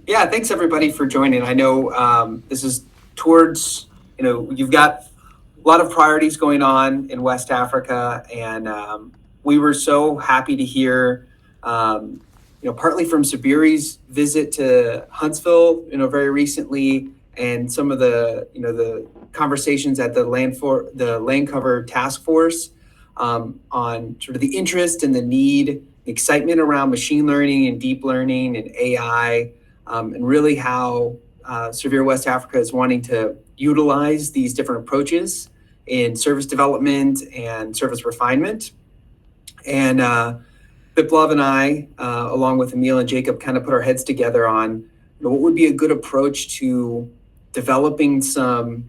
Yeah, thanks everybody for joining. I know this is towards, you've got a lot of priorities going on in West Africa, and we were so happy to hear, partly from Sabiri's visit to Huntsville, very recently, and some of the conversations at the land cover task force on sort of the interest and the need, excitement around machine learning and deep learning and AI, and really how SERVIR West Africa is wanting to utilize these different approaches in service development and service refinement. And Biplav and I, along with Emil and Jacob, kind of put our heads together on what would be a good approach to developing some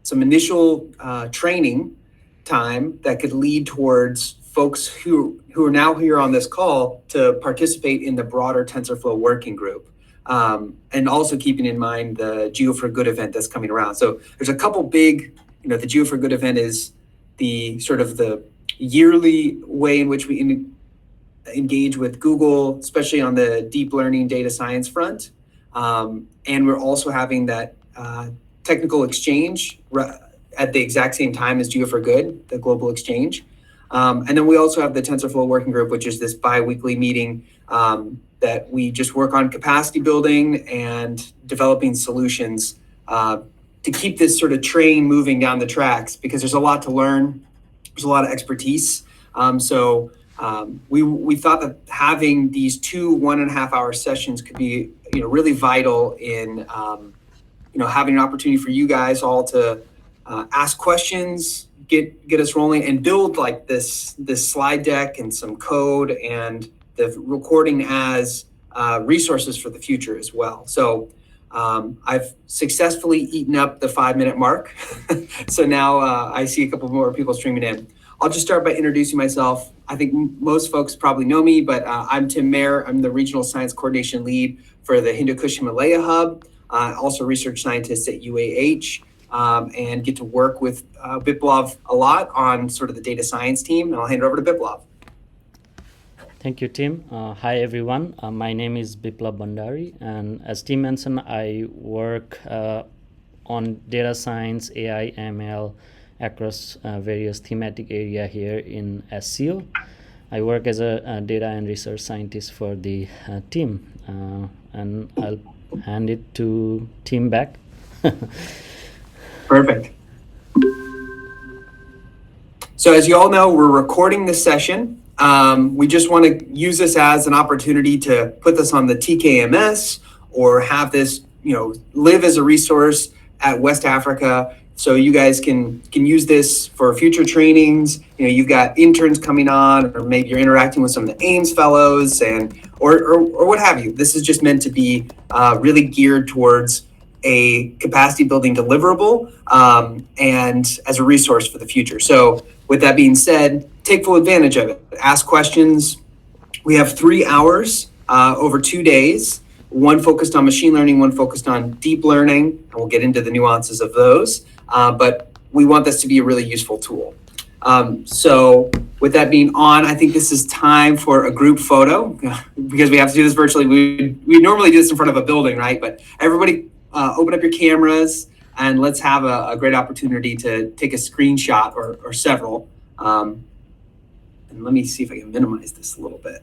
initial training time that could lead towards folks who are now here on this call to participate in the broader TensorFlow working group. And also keeping in mind the Geo for Good event that's coming around. So there's a couple big, the Geo for Good event is the sort of the yearly way in which we engage with Google, especially on the deep learning data science front. And we're also having that technical exchange at the exact same time as Geo for Good, the global exchange. And then we also have the TensorFlow working group, which is this bi-weekly meeting that we just work on capacity building and developing solutions to keep this sort of train moving down the tracks, because there's a lot to learn. There's a lot of expertise. So we thought that having these 2 1.5-hour sessions could be, really vital in, having an opportunity for you guys all to ask questions, get us rolling, and build like this slide deck and some code and the recording as resources for the future as well. So I've successfully eaten up the 5-minute mark. So now I see a couple more people streaming in. I'll just start by introducing myself. I think most folks probably know me, but I'm Tim Mayer. I'm the Regional Science Coordination Lead for the Hindu Kush Himalaya Hub, also research scientist at UAH, and get to work with Biplav a lot on sort of the data science team. And I'll hand it over to Biplav. Thank you, Tim. Hi, everyone. My name is Biplav Bandari, and as Tim mentioned, I work on data science, AI, ML across various thematic area here in SCO. I work as a data and research scientist for the team, and I'll hand it to Tim back. Perfect. So as you all know, we're recording this session. We just want to use this as an opportunity to put this on the TKMS or have this, live as a resource at West Africa. So you guys can use this for future trainings. You've got interns coming on, or maybe you're interacting with some of the Ames fellows or what have you. This is just meant to be really geared towards a capacity building deliverable and as a resource for the future. So with that being said, take full advantage of it. Ask questions. We have 3 hours over 2 days, one focused on machine learning, one focused on deep learning, and we'll get into the nuances of those. But we want this to be a really useful tool. So with that being on, I think this is time for a group photo because we have to do this virtually. We normally do this in front of a building, right? But everybody open up your cameras and let's have a great opportunity to take a screenshot or several. And let me see if I can minimize this a little bit.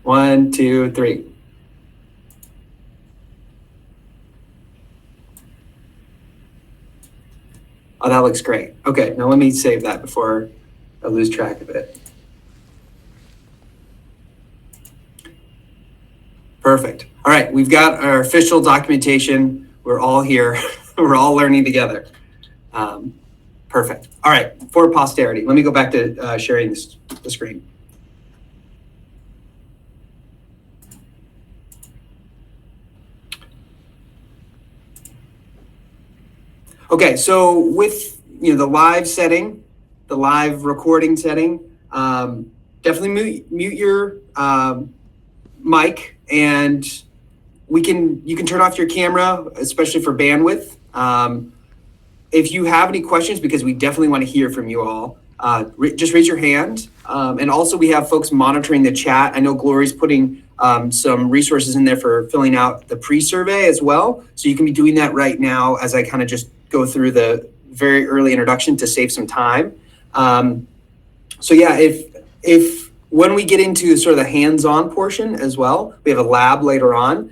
1, 2, 3. Oh, that looks great. Okay, now let me save that before I lose track of it. Perfect. All right, we've got our official documentation. We're all here. We're all learning together. Perfect. All right, for posterity, let me go back to sharing the screen. Okay, so with the live setting, the live recording setting, definitely mute your mic, and you can turn off your camera, especially for bandwidth. If you have any questions, because we definitely want to hear from you all, just raise your hand. And also we have folks monitoring the chat. I know Glory's putting some resources in there for filling out the pre-survey as well. So you can be doing that right now as I kind of just go through the very early introduction to save some time. So yeah, if when we get into sort of the hands-on portion as well, we have a lab later on.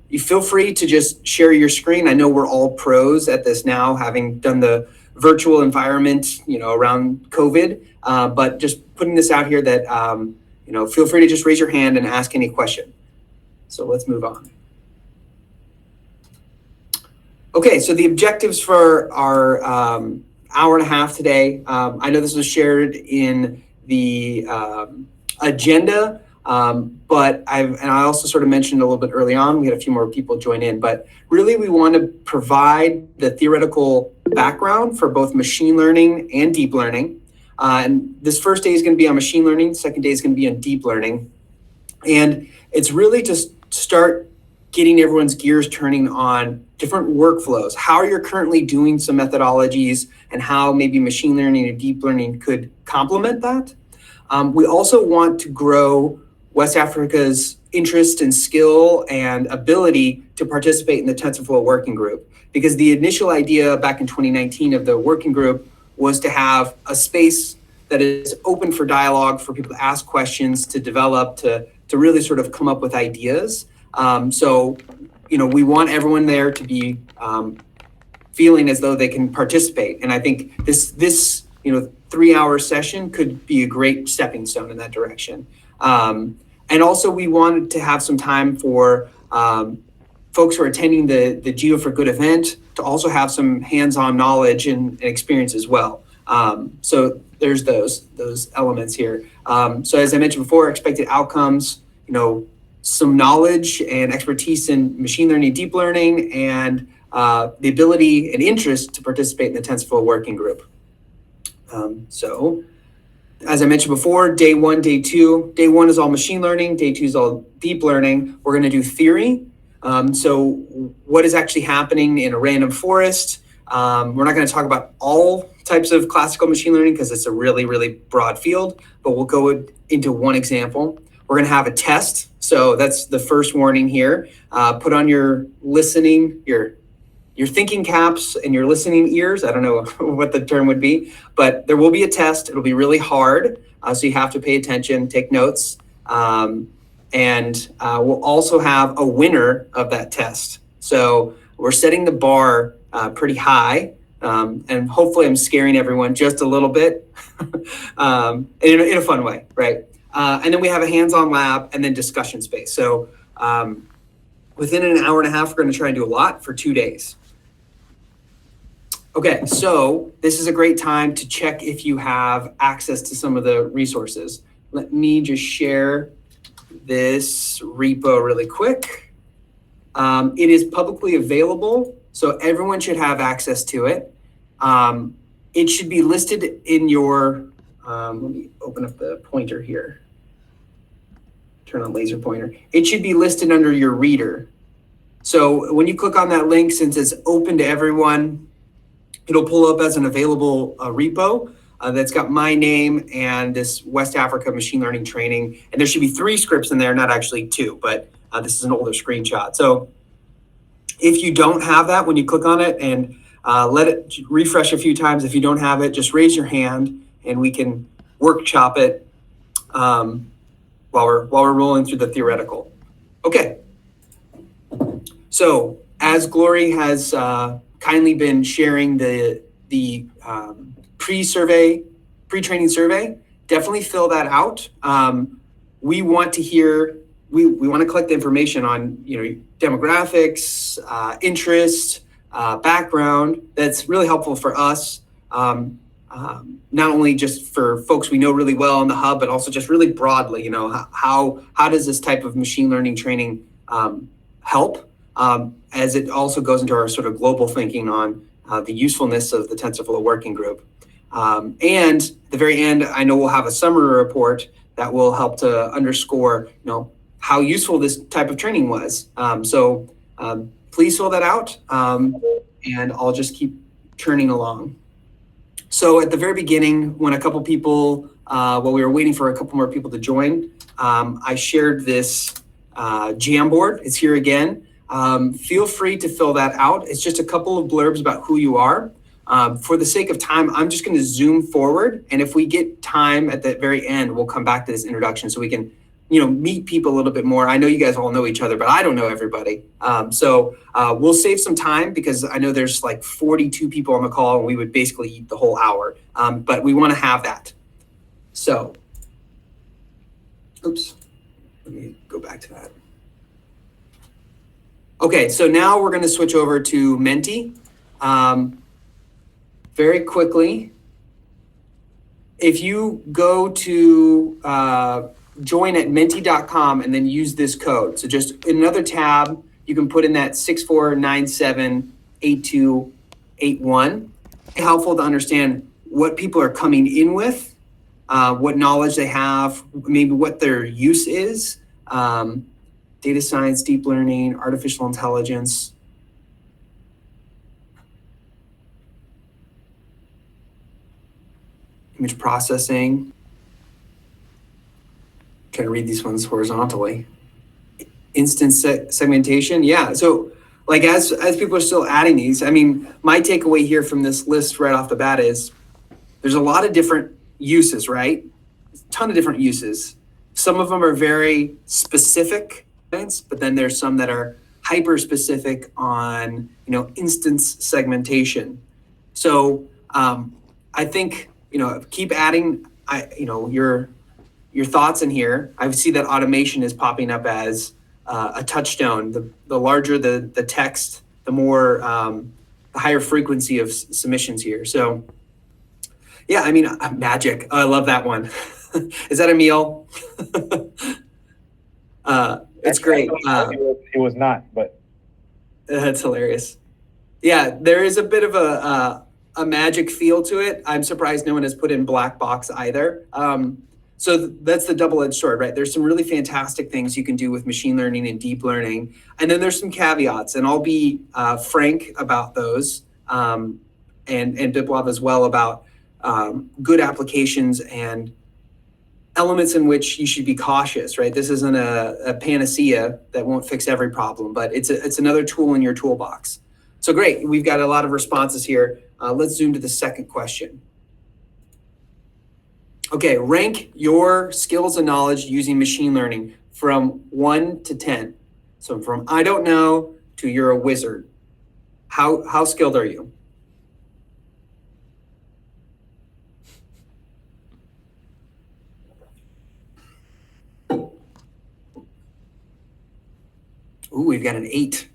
You feel free to just share your screen. I know we're all pros at this now, having done the virtual environment, around COVID. But just putting this out here that, feel free to just raise your hand and ask any question. So let's move on. Okay, so the objectives for our hour and a half today. I know this was shared in the agenda, but I also sort of mentioned a little bit early on, we had a few more people join in, but really we want to provide the theoretical background for both machine learning and deep learning. And this first day is going to be on machine learning, second day is going to be on deep learning. And it's really just start getting everyone's gears turning on different workflows, how you're currently doing some methodologies and how maybe machine learning and deep learning could complement that. We also want to grow West Africa's interest and skill and ability to participate in the TensorFlow working group, because the initial idea back in 2019 of the working group was to have a space that is open for dialogue, for people to ask questions, to develop, to really sort of come up with ideas. So, we want everyone there to be feeling as though they can participate. And I think this 3-hour session could be a great stepping stone in that direction. And also we wanted to have some time for folks who are attending the Geo for Good event to also have some hands-on knowledge and experience as well. So there's those elements here. So as I mentioned before, expected outcomes, some knowledge and expertise in machine learning, deep learning, and the ability and interest to participate in the TensorFlow working group. So as I mentioned before, day one, day two. Day one is all machine learning. Day two is all deep learning. We're going to do theory. So what is actually happening in a random forest? We're not going to talk about all types of classical machine learning because it's a really, really broad field, but we'll go into one example. We're going to have a test. So that's the first warning here. Put on your listening, your thinking caps and your listening ears. I don't know what the term would be, but there will be a test. It'll be really hard. So you have to pay attention, take notes. And we'll also have a winner of that test. So we're setting the bar pretty high. And hopefully I'm scaring everyone just a little bit in a fun way, right? And then we have a hands-on lab and then discussion space. So within an hour and a half, we're going to try and do a lot for 2 days. Okay, so this is a great time to check if you have access to some of the resources. Let me just share this repo really quick. It is publicly available, so everyone should have access to it. It should be listed in your, let me open up the pointer here. Turn on laser pointer. It should be listed under your reader. So when you click on that link, since it's open to everyone, it'll pull up as an available repo that's got my name and this West Africa machine learning training. And there should be 3 scripts in there, not actually 2, but this is an older screenshot. So if you don't have that, when you click on it and let it refresh a few times, if you don't have it, just raise your hand and we can workshop it while we're rolling through the theoretical. Okay. So as Glory has kindly been sharing the pre-training survey, definitely fill that out. We want to hear, we want to collect the information on demographics, interest, background. That's really helpful for us, not only just for folks we know really well in the hub, but also just really broadly. How does this type of machine learning training help? As it also goes into our sort of global thinking on the usefulness of the TensorFlow working group. And at the very end, I know we'll have a summary report that will help to underscore, how useful this type of training was. So please fill that out, and I'll just keep turning along. So at the very beginning, when a couple people, while we were waiting for a couple more people to join, I shared this Jamboard is here again. Feel free to fill that out. It's just a couple of blurbs about who you are. For the sake of time, I'm just going to zoom forward, and if we get time at the very end, we'll come back to this introduction so we can, meet people a little bit more. I know you guys all know each other, but I don't know everybody. So we'll save some time because I know there's like 42 people on the call, and we would basically eat the whole hour. But we want to have that. So, oops, let me go back to that. Okay, so now we're going to switch over to Menti. Very quickly, if you go to join at menti.com and then use this code. So just in another tab, you can put in that 64978281. Helpful to understand what people are coming in with, what knowledge they have, maybe what their use is. Data science, deep learning, artificial intelligence. Image processing. Try to read these ones horizontally. Instance segmentation. Yeah. So like as people are still adding these, I mean, my takeaway here from this list right off the bat is there's a lot of different uses, right? A ton of different uses. Some of them are very specific, but then there's some that are hyper specific on, instance segmentation. So I think, keep adding, your thoughts in here. I see that automation is popping up as a touchstone. The larger the text, the more the higher frequency of submissions here. So yeah, I mean, magic. Oh, I love that one. Is that a meal? It's great. It was not, but That's hilarious. Yeah, there is a bit of a magic feel to it. I'm surprised no one has put in black box either. So that's the double-edged sword, right? There's some really fantastic things you can do with machine learning and deep learning. And then there's some caveats, and I'll be frank about those, and Biplav as well, about good applications and elements in which you should be cautious, right? This isn't a panacea that won't fix every problem, but it's another tool in your toolbox. So great, we've got a lot of responses here. Let's zoom to the second question. Okay, rank your skills and knowledge using machine learning from 1 to 10. So from I don't know to you're a wizard. How skilled are you? Ooh, we've got an 8.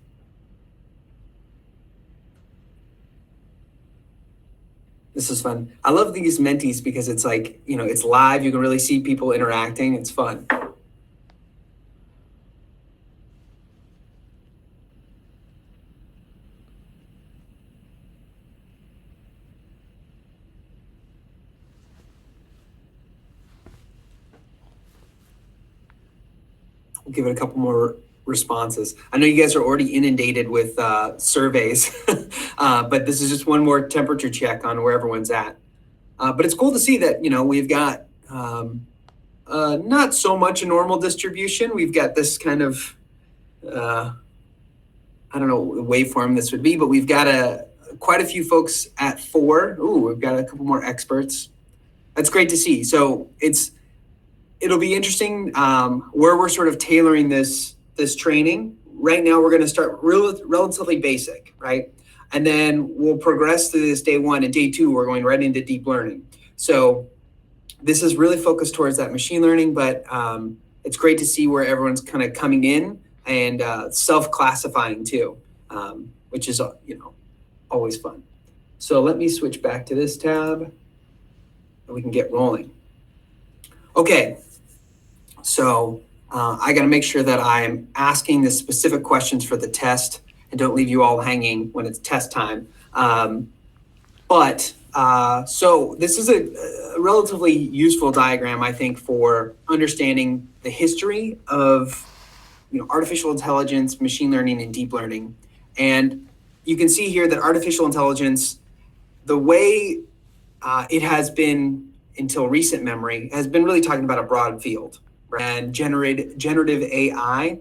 This is fun. I love these mentees because it's like, it's live. You can really see people interacting. It's fun. We'll give it a couple more responses. I know you guys are already inundated with surveys, but this is just one more temperature check on where everyone's at. But it's cool to see that, we've got not so much a normal distribution. We've got this kind of, I don't know what waveform this would be, but we've got quite a few folks at 4. Ooh, we've got a couple more experts. That's great to see. So it'll be interesting where we're sort of tailoring this training. Right now, we're going to start relatively basic, right? And then we'll progress to this day 1, and day 2, we're going right into deep learning. So this is really focused towards that machine learning, but it's great to see where everyone's kind of coming in and self-classifying too, which is, always fun. So let me switch back to this tab and we can get rolling. Okay, so I got to make sure that I'm asking the specific questions for the test and don't leave you all hanging when it's test time. So this is a relatively useful diagram, I think, for understanding the history of artificial intelligence, machine learning, and deep learning. And you can see here that artificial intelligence, the way it has been until recent memory, has been really talking about a broad field. And generative AI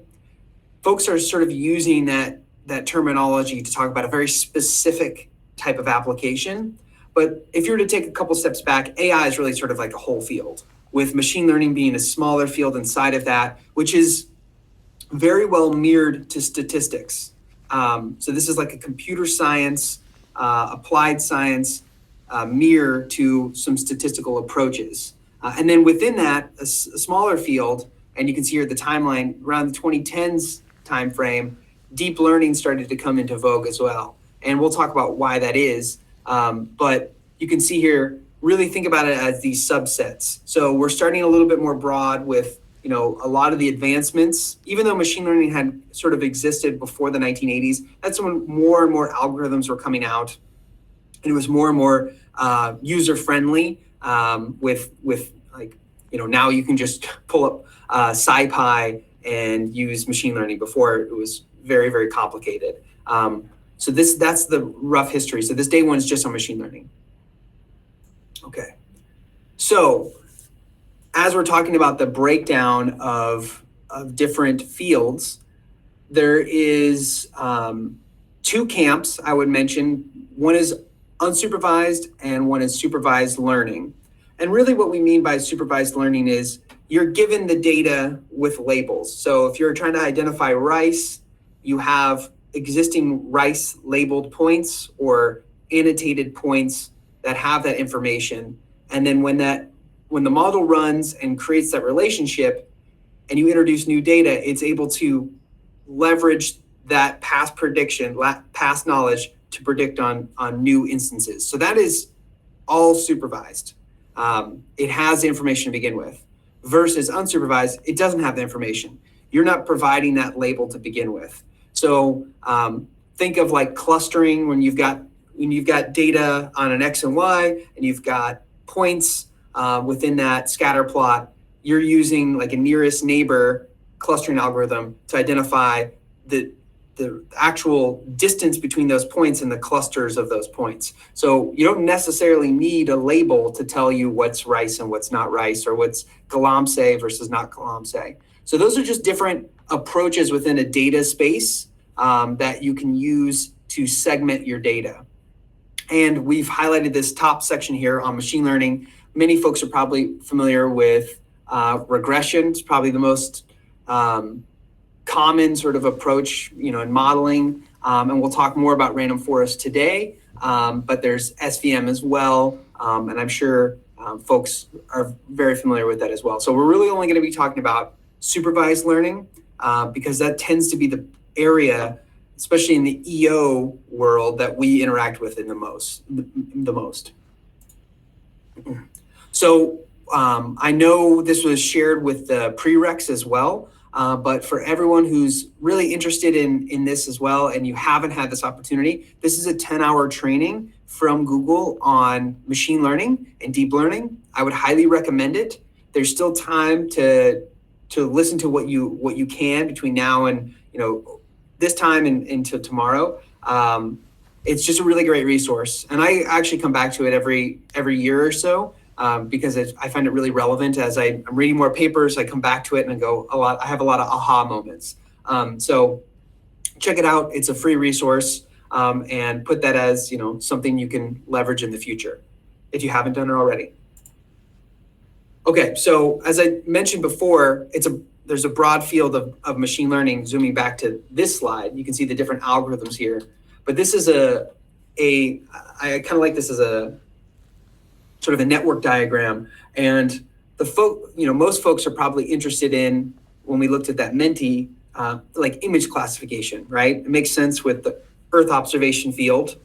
folks are sort of using that terminology to talk about a very specific type of application. But if you were to take a couple steps back, AI is really sort of like a whole field, with machine learning being a smaller field inside of that, which is very well mirrored to statistics. So this is like a computer science, applied science mirror to some statistical approaches. And then within that, a smaller field, and you can see here the timeline, around the 2010s timeframe, deep learning started to come into vogue as well. And we'll talk about why that is. But you can see here, really think about it as these subsets. So we're starting a little bit more broad with a lot of the advancements. Even though machine learning had sort of existed before the 1980s, that's when more and more algorithms were coming out, and it was more and more user friendly. With like now you can just pull up SciPy and use machine learning. Before, it was very, very complicated. So that's the rough history. So this day one is just on machine learning. Okay, so as we're talking about the breakdown of different fields, there is two camps I would mention. One is unsupervised and one is supervised learning. And really what we mean by supervised learning is you're given the data with labels. So if you're trying to identify rice, you have existing rice labeled points or annotated points that have that information. And then when the model runs and creates that relationship and you introduce new data, it's able to leverage that past prediction, past knowledge to predict on new instances. So that is all supervised. It has the information to begin with. Versus unsupervised, it doesn't have the information. You're not providing that label to begin with. So think of like clustering when you've got data on an X and Y and you've got points within that scatter plot. You're using like a nearest neighbor clustering algorithm to identify the actual distance between those points and the clusters of those points. So you don't necessarily need a label to tell you what's rice and what's not rice, or what's galamsey versus not galamsey. So those are just different approaches within a data space that you can use to segment your data. And we've highlighted this top section here on machine learning. Many folks are probably familiar with regression. It's probably the most common sort of approach, in modeling. And we'll talk more about random forest today. But there's SVM as well. And I'm sure folks are very familiar with that as well. So we're really only going to be talking about supervised learning because that tends to be the area, especially in the EO world, that we interact with in the most. So I know this was shared with the prereqs as well, but for everyone who's really interested in this as well, and you haven't had this opportunity, this is a 10-hour training from Google on machine learning and deep learning. I would highly recommend it. There's still time to listen to what you can between now and this time and until tomorrow. It's just a really great resource, and I actually come back to it every year or so because I find it really relevant. As I'm reading more papers, I come back to it and I have a lot of aha moments. So check it out. It's a free resource, and put that as something you can leverage in the future if you haven't done it already. Okay, so as I mentioned before, there's a broad field of machine learning. Zooming back to this slide, you can see the different algorithms here. But this is I kind of like this as a sort of a network diagram. And most folks are probably interested in, when we looked at that Menti, like image classification, right? It makes sense with the Earth observation field.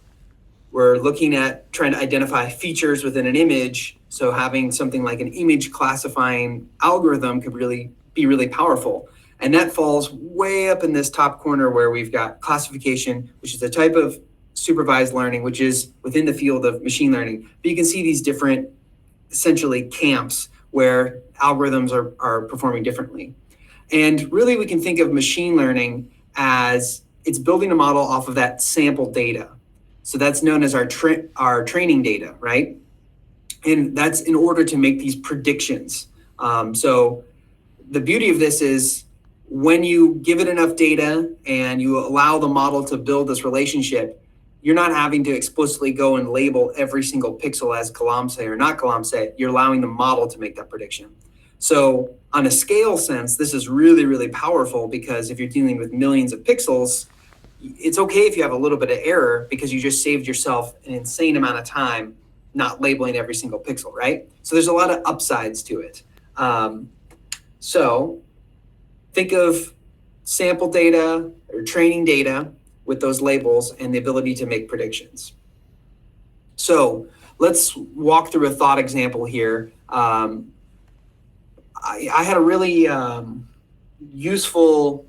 We're looking at trying to identify features within an image. So having something like an image classifying algorithm could be really powerful. And that falls way up in this top corner where we've got classification, which is a type of supervised learning, which is within the field of machine learning. But you can see these different, essentially, camps where algorithms are performing differently. And really, we can think of machine learning as it's building a model off of that sample data. So that's known as our training data, right? And that's in order to make these predictions. So the beauty of this is when you give it enough data and you allow the model to build this relationship, you're not having to explicitly go and label every single pixel as Galamsey or not Galamsey. You're allowing the model to make that prediction. So on a scale sense, this is really, really powerful, because if you're dealing with millions of pixels, it's okay if you have a little bit of error, because you just saved yourself an insane amount of time not labeling every single pixel, right? So there's a lot of upsides to it. So think of sample data or training data with those labels and the ability to make predictions. So let's walk through a thought example here. I had a really useful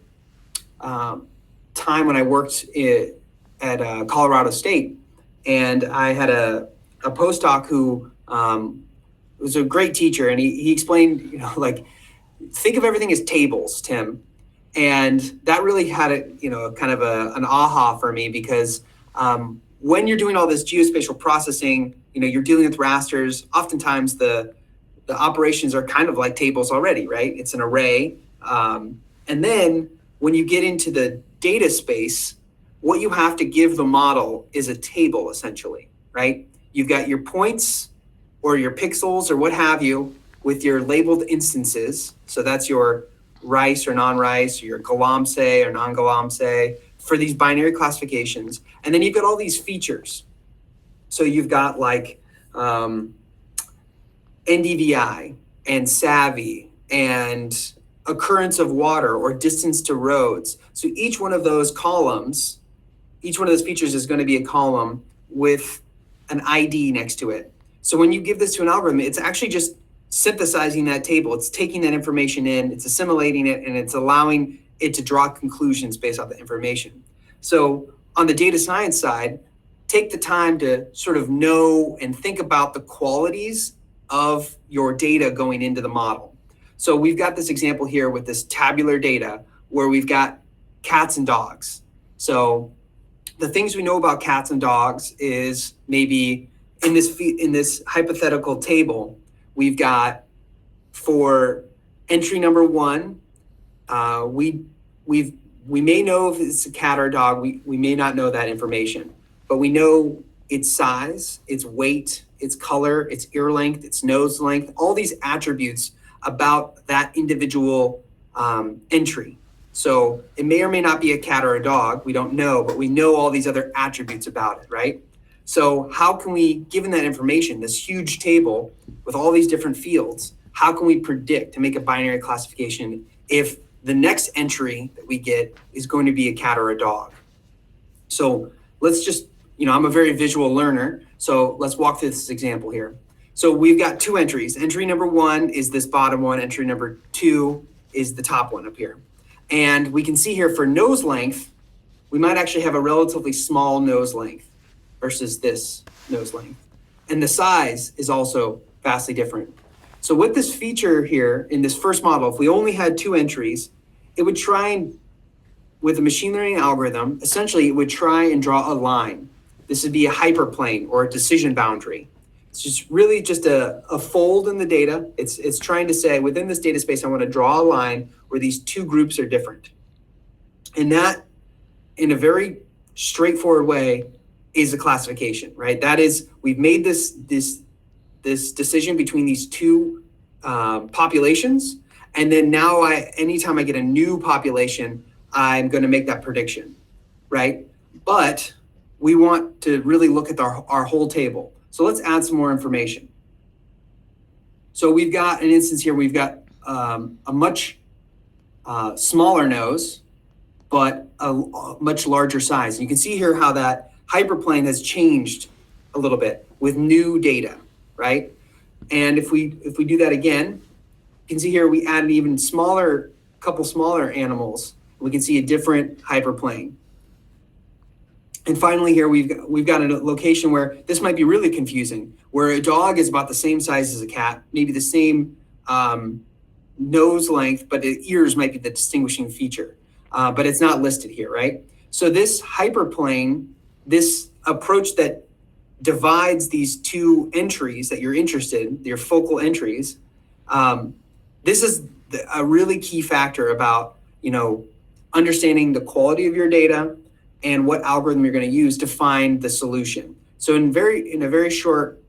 time when I worked at Colorado State, and I had a postdoc who was a great teacher, and he explained, like, think of everything as tables, Tim. And that really had kind of an aha for me, because when you're doing all this geospatial processing, you're dealing with rasters. Oftentimes the operations are kind of like tables already, right? It's an array. And then when you get into the data space, what you have to give the model is a table, essentially, right? You've got your points or your pixels or what have you with your labeled instances. So that's your rice or non-rice, or your Galamsey or non-Galamsey for these binary classifications. And then you've got all these features. So you've got like NDVI and Savvy and occurrence of water or distance to roads. So each one of those columns, each one of those features is going to be a column with an ID next to it. So when you give this to an algorithm, it's actually just synthesizing that table. It's taking that information in, it's assimilating it, and it's allowing it to draw conclusions based off the information. So on the data science side, take the time to sort of know and think about the qualities of your data going into the model. So we've got this example here with this tabular data where we've got cats and dogs. So the things we know about cats and dogs is maybe in this hypothetical table, we've got for entry number 1, we may know if it's a cat or a dog. We may not know that information, but we know its size, its weight, its color, its ear length, its nose length, all these attributes about that individual entry. So it may or may not be a cat or a dog. We don't know, but we know all these other attributes about it, right? So how can we, given that information, this huge table with all these different fields, how can we predict to make a binary classification if the next entry that we get is going to be a cat or a dog? So let's just, I'm a very visual learner, so let's walk through this example here. So we've got 2 entries. Entry number 1 is this bottom one. Entry number 2 is the top one up here. And we can see here for nose length, we might actually have a relatively small nose length versus this nose length. And the size is also vastly different. So with this feature here in this first model, if we only had 2 entries, it would try and, with a machine learning algorithm, essentially it would try and draw a line. This would be a hyperplane or a decision boundary. It's just really just a fold in the data. It's trying to say, within this data space, I want to draw a line where these 2 groups are different. And that, in a very straightforward way, is a classification, right? That is, we've made this decision between these 2 populations, and then now anytime I get a new population, I'm going to make that prediction, right? But we want to really look at our whole table. So let's add some more information. So we've got an instance here, we've got a much smaller nose, but a much larger size. And you can see here how that hyperplane has changed a little bit with new data, right? And if we do that again, you can see here we add an even couple smaller animals. We can see a different hyperplane. And finally here, we've got a location where this might be really confusing, where a dog is about the same size as a cat, maybe the same nose length, but the ears might be the distinguishing feature, but it's not listed here, right? So this hyperplane, this approach that divides these 2 entries that you're interested in, your focal entries, this is a really key factor about understanding the quality of your data and what algorithm you're going to use to find the solution. So in a very short,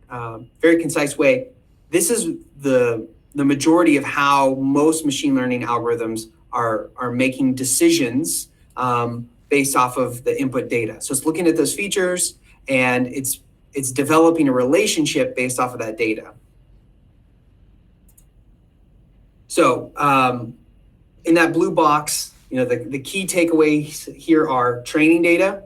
very concise way, this is the majority of how most machine learning algorithms are making decisions based off of the input data. So it's looking at those features, and it's developing a relationship based off of that data. So in that blue box, the key takeaways here are training data.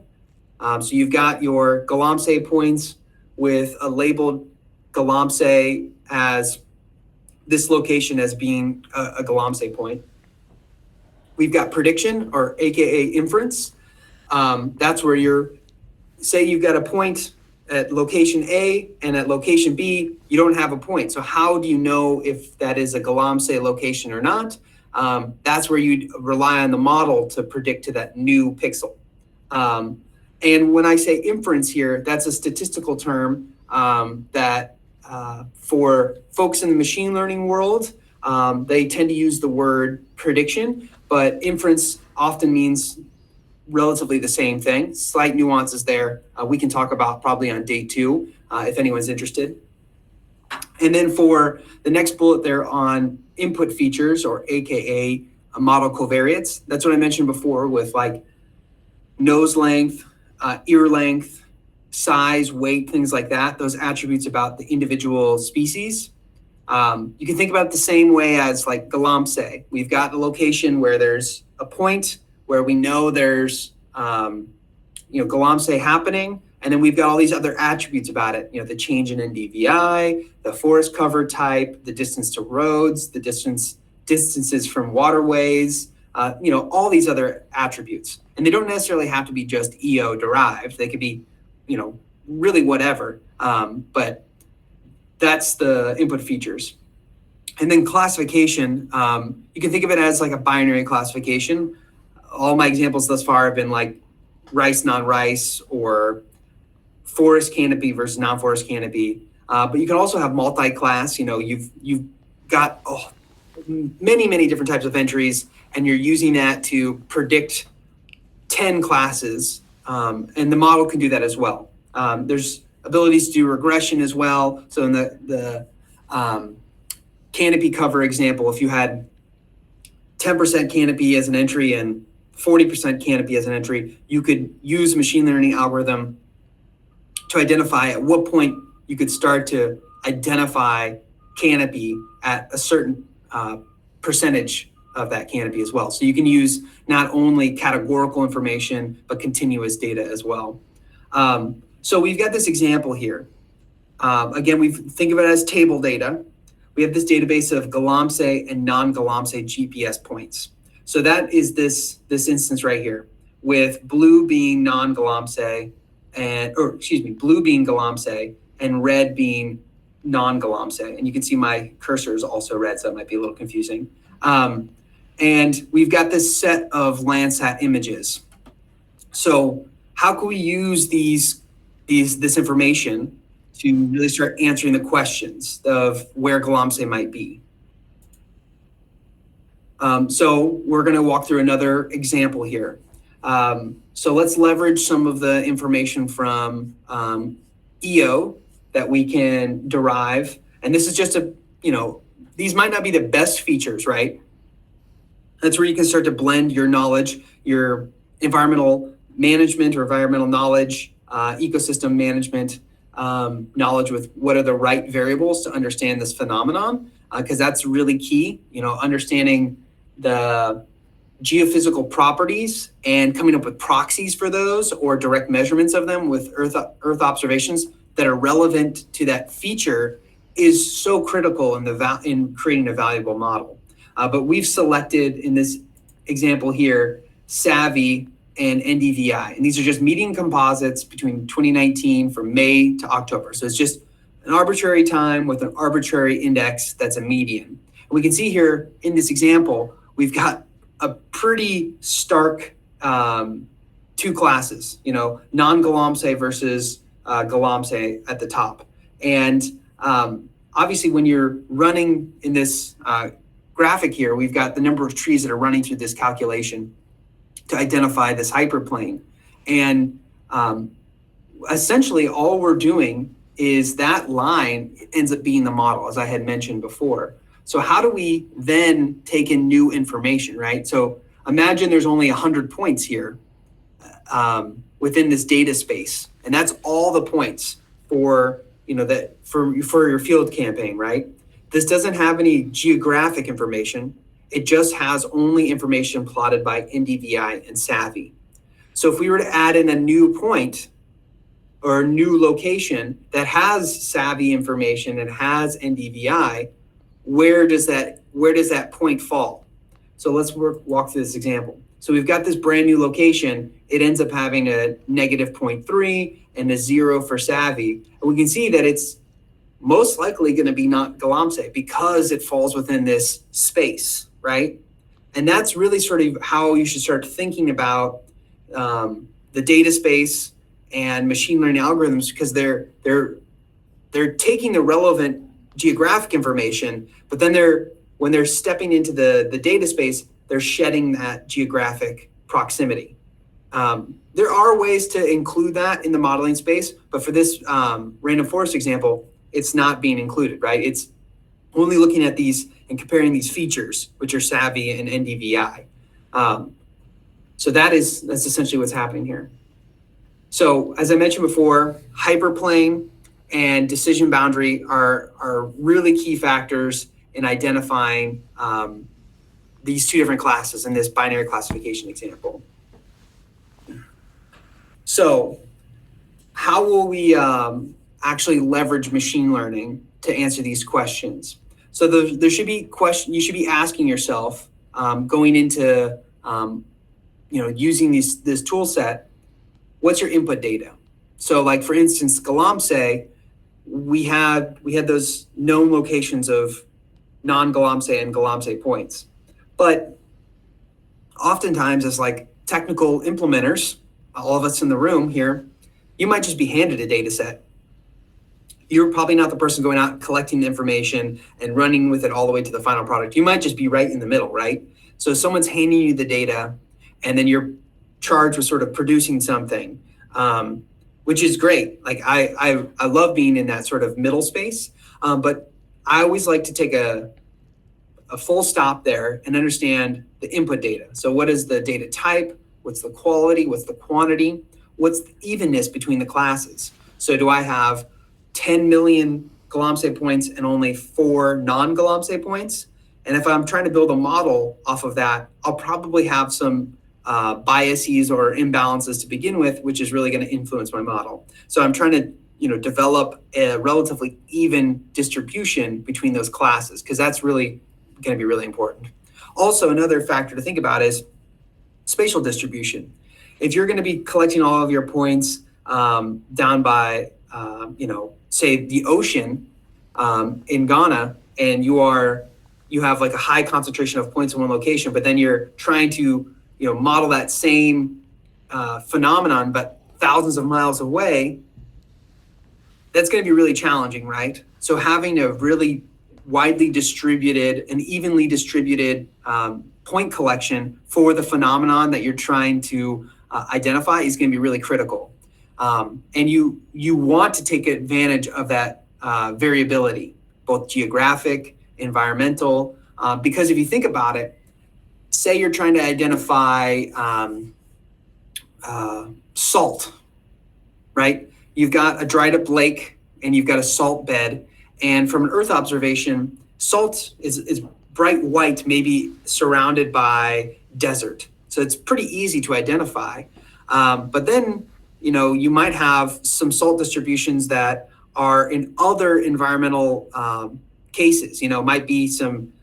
So you've got your Galamsey points with a labeled Galamsey as this location as being a Galamsey point. We've got prediction, or AKA inference. That's where say you've got a point at location A and at location B, you don't have a point. So how do you know if that is a Galamsey location or not? That's where you'd rely on the model to predict to that new pixel. And when I say inference here, that's a statistical term that for folks in the machine learning world, they tend to use the word prediction, but inference often means relatively the same thing. Slight nuances there we can talk about probably on day 2 if anyone's interested. And then for the next bullet there on input features, or AKA model covariates, that's what I mentioned before with like nose length, ear length, size, weight, things like that, those attributes about the individual species. You can think about it the same way as like Galamsey. We've got the location where there's a point where we know there's Galamsey happening, and then we've got all these other attributes about it, the change in NDVI, the forest cover type, the distance to roads, the distances from waterways, all these other attributes. And they don't necessarily have to be just EO derived. They could be, really whatever. But that's the input features. And then classification, you can think of it as like a binary classification. All my examples thus far have been like rice, non-rice, or forest canopy versus non-forest canopy. But you can also have multi-class. You've got many different types of entries, and you're using that to predict 10 classes, and the model can do that as well. There's abilities to do regression as well. So in the canopy cover example, if you had 10% canopy as an entry and 40% canopy as an entry, you could use a machine learning algorithm to identify at what point you could start to identify canopy at a certain percentage of that canopy as well. So you can use not only categorical information, but continuous data as well. So we've got this example here. Again, we think of it as table data. We have this database of Galamsey and non-Galamsey GPS points. So that is this instance right here, with blue being non-Galamsey, blue being Galamsey and red being non-Galamsey. And you can see my cursor is also red, so it might be a little confusing. And we've got this set of Landsat images. So how can we use this information to really start answering the questions of where Galamsey might be? So we're going to walk through another example here. So let's leverage some of the information from EO that we can derive. And this is just these might not be the best features, right? That's where you can start to blend your knowledge, your environmental management or environmental knowledge, ecosystem management knowledge with what are the right variables to understand this phenomenon, because that's really key, understanding the geophysical properties and coming up with proxies for those or direct measurements of them with Earth observations that are relevant to that feature is so critical in creating a valuable model. But we've selected in this example here, SAVI and NDVI. And these are just median composites between 2019 from May to October. So it's just an arbitrary time with an arbitrary index that's a median. And we can see here in this example, we've got a pretty stark two classes, non-Galamsey versus Galamsey at the top. And obviously when you're running in this graphic here, we've got the number of trees that are running through this calculation to identify this hyperplane. And essentially all we're doing is that line ends up being the model, as I had mentioned before. So how do we then take in new information, right? So imagine there's only 100 points here within this data space, and that's all the points for for your field campaign, right? This doesn't have any geographic information. It just has only information plotted by NDVI and Savvy. So if we were to add in a new point or a new location that has Savvy information and has NDVI, where does that point fall? So let's walk through this example. So we've got this brand new location. It ends up having a negative 0.3 and a 0 for Savvy. And we can see that it's most likely going to be not Galamsey because it falls within this space, right? And that's really sort of how you should start thinking about the data space and machine learning algorithms, because they're taking the relevant geographic information, but then when they're stepping into the data space, they're shedding that geographic proximity. There are ways to include that in the modeling space, but for this random forest example, it's not being included, right? It's only looking at these and comparing these features, which are Savvy and NDVI. So that's essentially what's happening here. So as I mentioned before, hyperplane and decision boundary are really key factors in identifying these two different classes in this binary classification example. So how will we actually leverage machine learning to answer these questions? So there should be you should be asking yourself going into using this tool set, what's your input data? So like for instance, Galamsey, we had those known locations of non-Galamsey and Galamsey points. But oftentimes as like technical implementers, all of us in the room here, you might just be handed a data set. You're probably not the person going out collecting the information and running with it all the way to the final product. You might just be right in the middle, right? So someone's handing you the data and then you're charged with sort of producing something, which is great. Like I love being in that sort of middle space, but I always like to take a full stop there and understand the input data. So what is the data type? What's the quality? What's the quantity? What's the evenness between the classes? So do I have 10 million Galamsey points and only 4 non-Galamsey points? And if I'm trying to build a model off of that, I'll probably have some biases or imbalances to begin with, which is really going to influence my model. So I'm trying to develop a relatively even distribution between those classes, because that's really going to be really important. Also, another factor to think about is spatial distribution. If you're going to be collecting all of your points down by, say the ocean in Ghana, and you have like a high concentration of points in one location, but then you're trying to model that same phenomenon, but thousands of miles away, that's going to be really challenging, right? So having a really widely distributed and evenly distributed point collection for the phenomenon that you're trying to identify is going to be really critical. And you want to take advantage of that variability, both geographic, environmental, because if you think about it, say you're trying to identify salt, right? You've got a dried up lake and you've got a salt bed. And from an Earth observation, salt is bright white, maybe surrounded by desert. So it's pretty easy to identify. But then, you might have some salt distributions that are in other environmental cases, might be some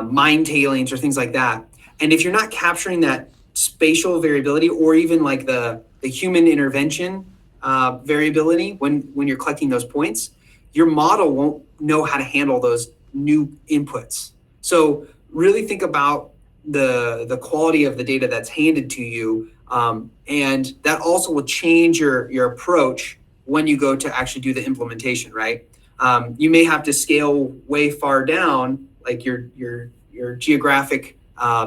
mine tailings or things like that. And if you're not capturing that spatial variability or even like the human intervention variability when you're collecting those points, your model won't know how to handle those new inputs. So really think about the quality of the data that's handed to you. And that also will change your approach when you go to actually do the implementation, right? You may have to scale way far down, like your your geographic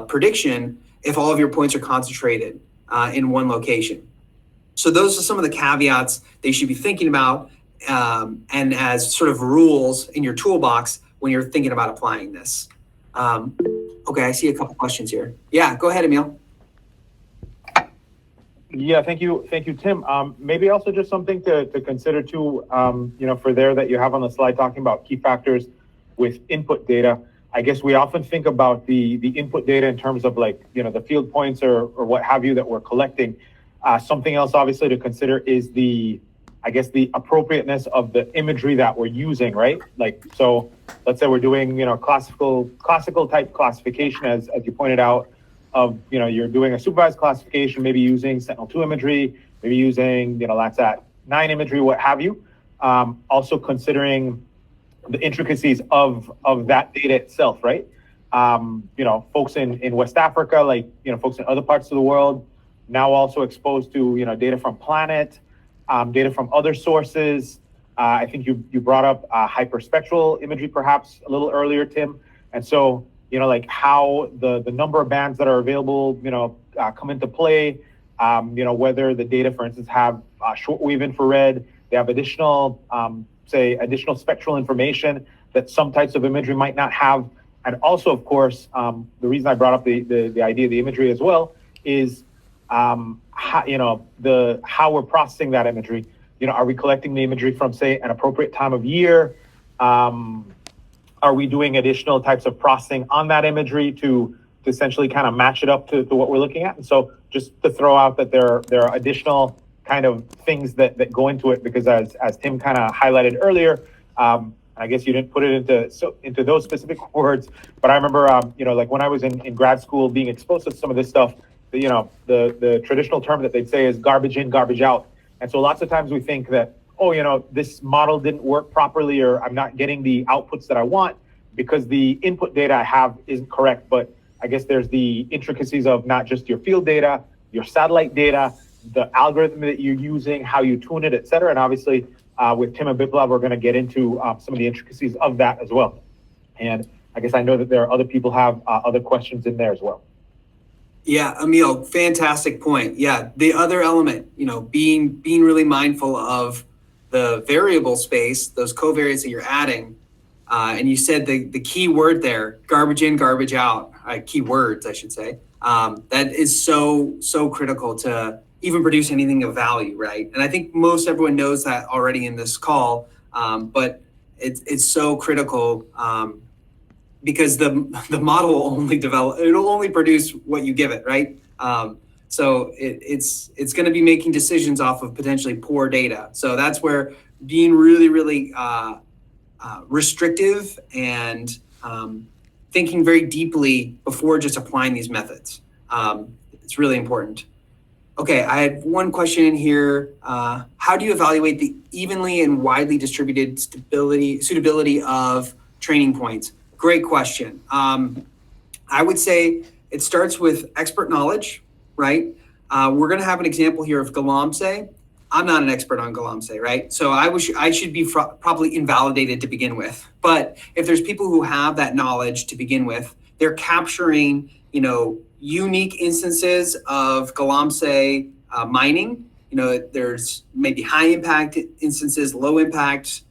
prediction if all of your points are concentrated in one location. So those are some of the caveats that you should be thinking about and as sort of rules in your toolbox when you're thinking about applying this. Okay, I see a couple questions here. Yeah, go ahead, Emil. Yeah, thank you, Tim. Maybe also just something to consider too, for there that you have on the slide talking about key factors with input data. I guess we often think about the input data in terms of like, the field points or what have you that we're collecting. Something else obviously to consider is the appropriateness of the imagery that we're using, right? Like, so let's say we're doing, classical type classification as you pointed out of, you're doing a supervised classification, maybe using Sentinel-2 imagery, maybe using, Landsat-9 imagery, what have you. Also considering the intricacies of that data itself, right? Folks in West Africa, like, folks in other parts of the world, now also exposed to, data from Planet, data from other sources. I think you brought up hyperspectral imagery perhaps a little earlier, Tim. And so, like how the number of bands that are available, come into play, whether the data, for instance, have shortwave infrared, they have additional spectral information that some types of imagery might not have. And also, of course, the reason I brought up the idea of the imagery as well is how we're processing that imagery. Are we collecting the imagery from, say, an appropriate time of year? Are we doing additional types of processing on that imagery to essentially kind of match it up to what we're looking at? And so just to throw out that there are additional kind of things that go into it, because as Tim kind of highlighted earlier, I guess you didn't put it into those specific words, but I remember, like when I was in grad school being exposed to some of this stuff, the traditional term that they'd say is garbage in, garbage out. And so lots of times we think that, this model didn't work properly, or I'm not getting the outputs that I want because the input data I have isn't correct. But I guess there's the intricacies of not just your field data, your satellite data, the algorithm that you're using, how you tune it, et cetera. And obviously, with Tim and Biplav, we're going to get into some of the intricacies of that as well. And I guess I know that there are other people have other questions in there as well. Yeah, Emil, fantastic point. Yeah, the other element, being really mindful of the variable space, those covariates that you're adding. And you said the key word there, garbage in, garbage out, key words, I should say. That is so critical to even produce anything of value, right? And I think most everyone knows that already in this call, but it's so critical because the model will only it'll only produce what you give it, right? So it's going to be making decisions off of potentially poor data. So that's where being really, really restrictive and thinking very deeply before just applying these methods. It's really important. Okay, I had one question in here. How do you evaluate the evenly and widely distributed suitability of training points? Great question. I would say it starts with expert knowledge, right? We're going to have an example here of Galamsey. I'm not an expert on Galamsey, right? So I should be probably invalidated to begin with. But if there's people who have that knowledge to begin with, they're capturing, unique instances of Galamsey mining. There's maybe high impact instances, low impact,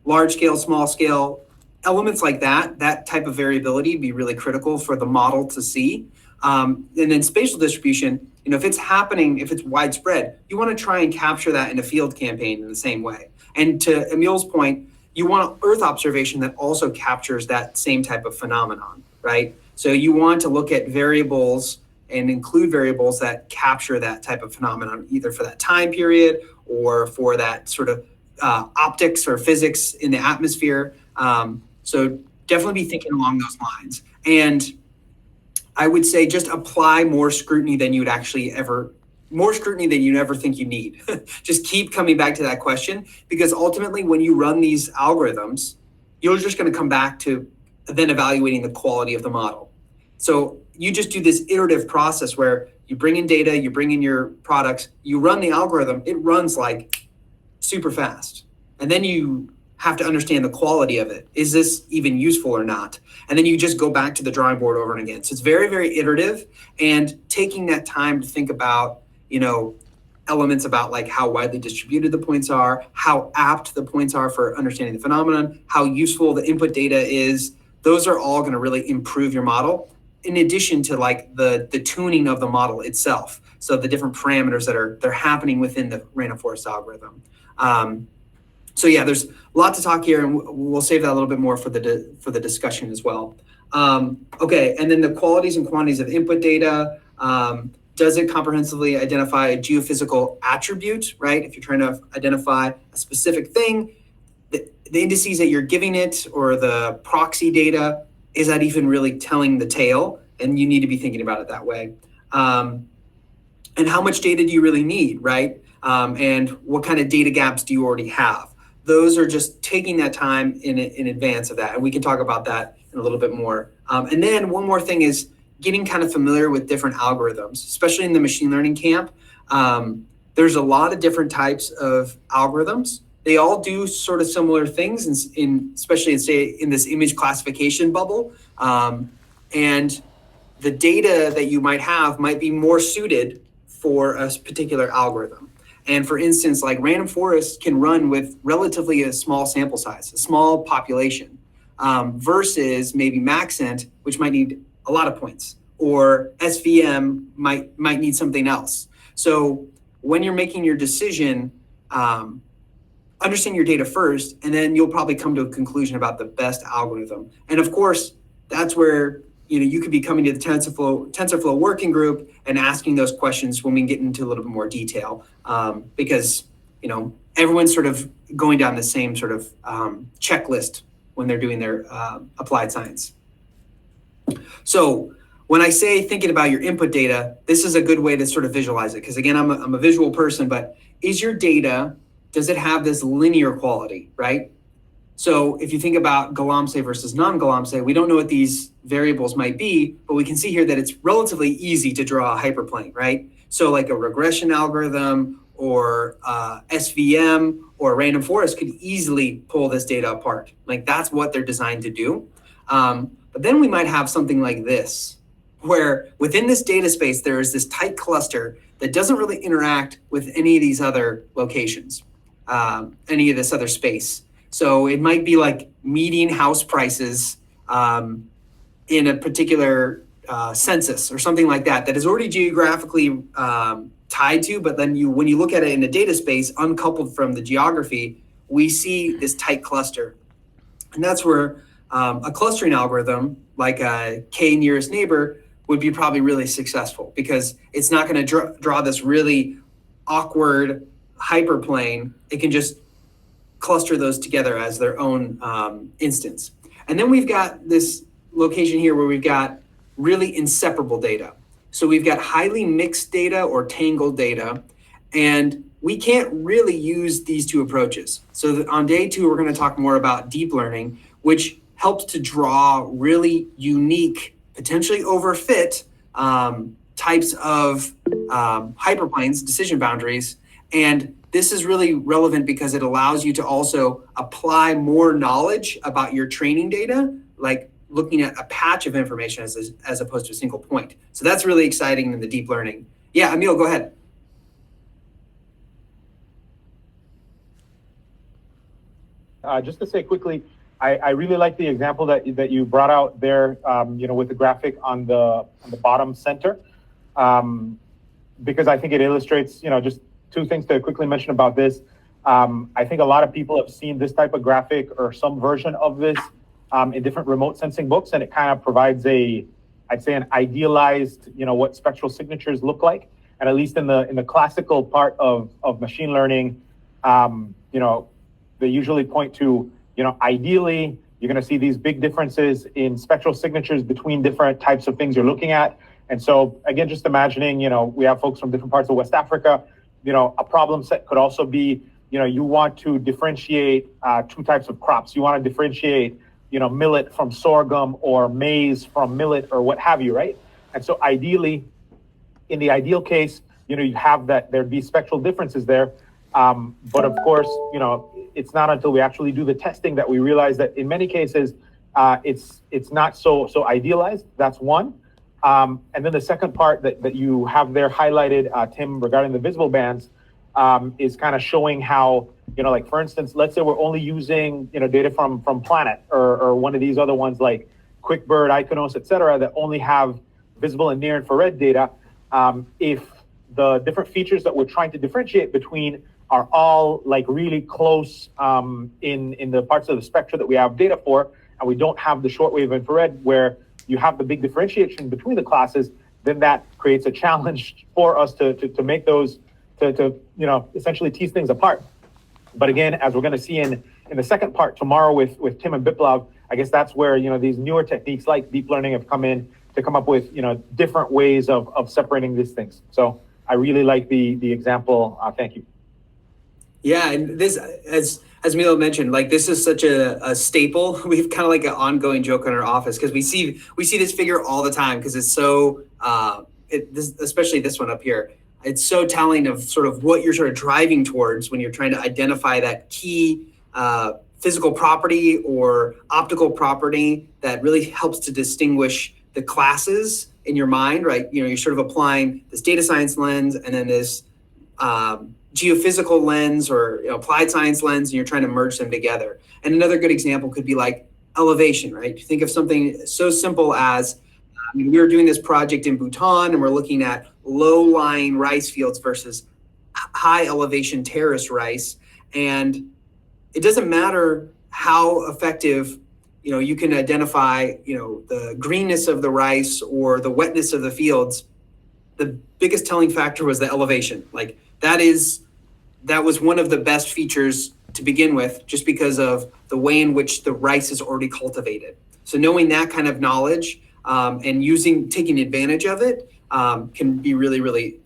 large scale, small scale. Elements like that type of variability would be really critical for the model to see. And then spatial distribution, if it's happening, if it's widespread, you want to try and capture that in a field campaign in the same way. And to Emil's point, you want Earth observation that also captures that same type of phenomenon, right? So you want to look at variables and include variables that capture that type of phenomenon, either for that time period or for that sort of optics or physics in the atmosphere. So definitely be thinking along those lines. And I would say just apply more scrutiny than you would actually ever, more scrutiny than you never think you need. Just keep coming back to that question, because ultimately when you run these algorithms, you're just going to come back to then evaluating the quality of the model. So you just do this iterative process where you bring in data, you bring in your products, you run the algorithm, it runs like super fast. And then you have to understand the quality of it. Is this even useful or not? And then you just go back to the drawing board over and again. So it's very, very iterative, and taking that time to think about, elements about like how widely distributed the points are, how apt the points are for understanding the phenomenon, how useful the input data is. Those are all going to really improve your model, in addition to like the tuning of the model itself. So the different parameters that they're happening within the random forest algorithm. So yeah, there's a lot to talk here, and we'll save that a little bit more for the discussion as well. Okay, and then the qualities and quantities of input data. Does it comprehensively identify a geophysical attribute, right? If you're trying to identify a specific thing, the indices that you're giving it or the proxy data, is that even really telling the tale? And you need to be thinking about it that way. And how much data do you really need, right? And what kind of data gaps do you already have? Those are just taking that time in advance of that. And we can talk about that in a little bit more. And then one more thing is getting kind of familiar with different algorithms, especially in the machine learning camp. There's a lot of different types of algorithms. They all do sort of similar things, especially in this image classification bubble. And the data that you might have might be more suited for a particular algorithm. And for instance, like random forest can run with relatively a small sample size, a small population, versus maybe Maxent, which might need a lot of points, or SVM might need something else. So when you're making your decision, understand your data first, and then you'll probably come to a conclusion about the best algorithm. And of course, that's where you could be coming to the TensorFlow working group and asking those questions when we get into a little bit more detail, because everyone's sort of going down the same sort of checklist when they're doing their applied science. So when I say thinking about your input data, this is a good way to sort of visualize it. Because again, I'm a visual person, but is your data, does it have this linear quality, right? So if you think about Galamsey versus non-Galamsey, we don't know what these variables might be, but we can see here that it's relatively easy to draw a hyperplane, right? So like a regression algorithm or SVM or a random forest could easily pull this data apart. Like that's what they're designed to do. But then we might have something like this, where within this data space, there is this tight cluster that doesn't really interact with any of these other locations, any of this other space. So it might be like median house prices in a particular census or something like that is already geographically tied to, but then when you look at it in a data space, uncoupled from the geography, we see this tight cluster. And that's where a clustering algorithm like a K nearest neighbor would be probably really successful, because it's not going to draw this really awkward hyperplane. It can just cluster those together as their own instance. And then we've got this location here where we've got really inseparable data. So we've got highly mixed data or tangled data, and we can't really use these two approaches. So on day 2, we're going to talk more about deep learning, which helps to draw really unique, potentially overfit types of hyperplanes, decision boundaries. And this is really relevant because it allows you to also apply more knowledge about your training data, like looking at a patch of information as opposed to a single point. So that's really exciting in the deep learning. Yeah, Emil, go ahead. Just to say quickly, I really like the example that you brought out there, with the graphic on the bottom center, because I think it illustrates, just 2 things to quickly mention about this. I think a lot of people have seen this type of graphic or some version of this in different remote sensing books, and it kind of provides I'd say an idealized, what spectral signatures look like. And at least in the classical part of machine learning, they usually point to, ideally, you're going to see these big differences in spectral signatures between different types of things you're looking at. And so, again, just imagining, we have folks from different parts of West Africa. A problem set could also be, you want to differentiate 2 types of crops. You want to differentiate, millet from sorghum or maize from millet or what have you, right? And so ideally, in the ideal case, you have that there'd be spectral differences there. But of course, it's not until we actually do the testing that we realize that in many cases, it's not so idealized. That's one. And then the second part that you have there highlighted, Tim, regarding the visible bands, is kind of showing how, like for instance, let's say we're only using, data from Planet or one of these other ones like QuickBird, Iconos, et cetera, that only have visible and near infrared data. If the different features that we're trying to differentiate between are all like really close in the parts of the spectrum that we have data for, and we don't have the shortwave infrared where you have the big differentiation between the classes, then that creates a challenge for us to make those, to essentially tease things apart. But again, as we're going to see in the second part tomorrow with Tim and Biplav, I guess that's where these newer techniques like deep learning have come in to come up with different ways of separating these things. So I really like the example. Thank you. Yeah, and this, as Milo mentioned, like this is such a staple. We have kind of like an ongoing joke in our office because we see this figure all the time because it's so especially this one up here. It's so telling of sort of what you're sort of driving towards when you're trying to identify that key physical property or optical property that really helps to distinguish the classes in your mind, right? You're sort of applying this data science lens and then this geophysical lens or applied science lens, and you're trying to merge them together. And another good example could be like elevation, right? Think of something so simple as we were doing this project in Bhutan and we're looking at low-lying rice fields versus high elevation terrace rice. And it doesn't matter how effective you can identify the greenness of the rice or the wetness of the fields. The biggest telling factor was the elevation. Like that was one of the best features to begin with, just because of the way in which the rice is already cultivated. So knowing that kind of knowledge and taking advantage of it can be really, really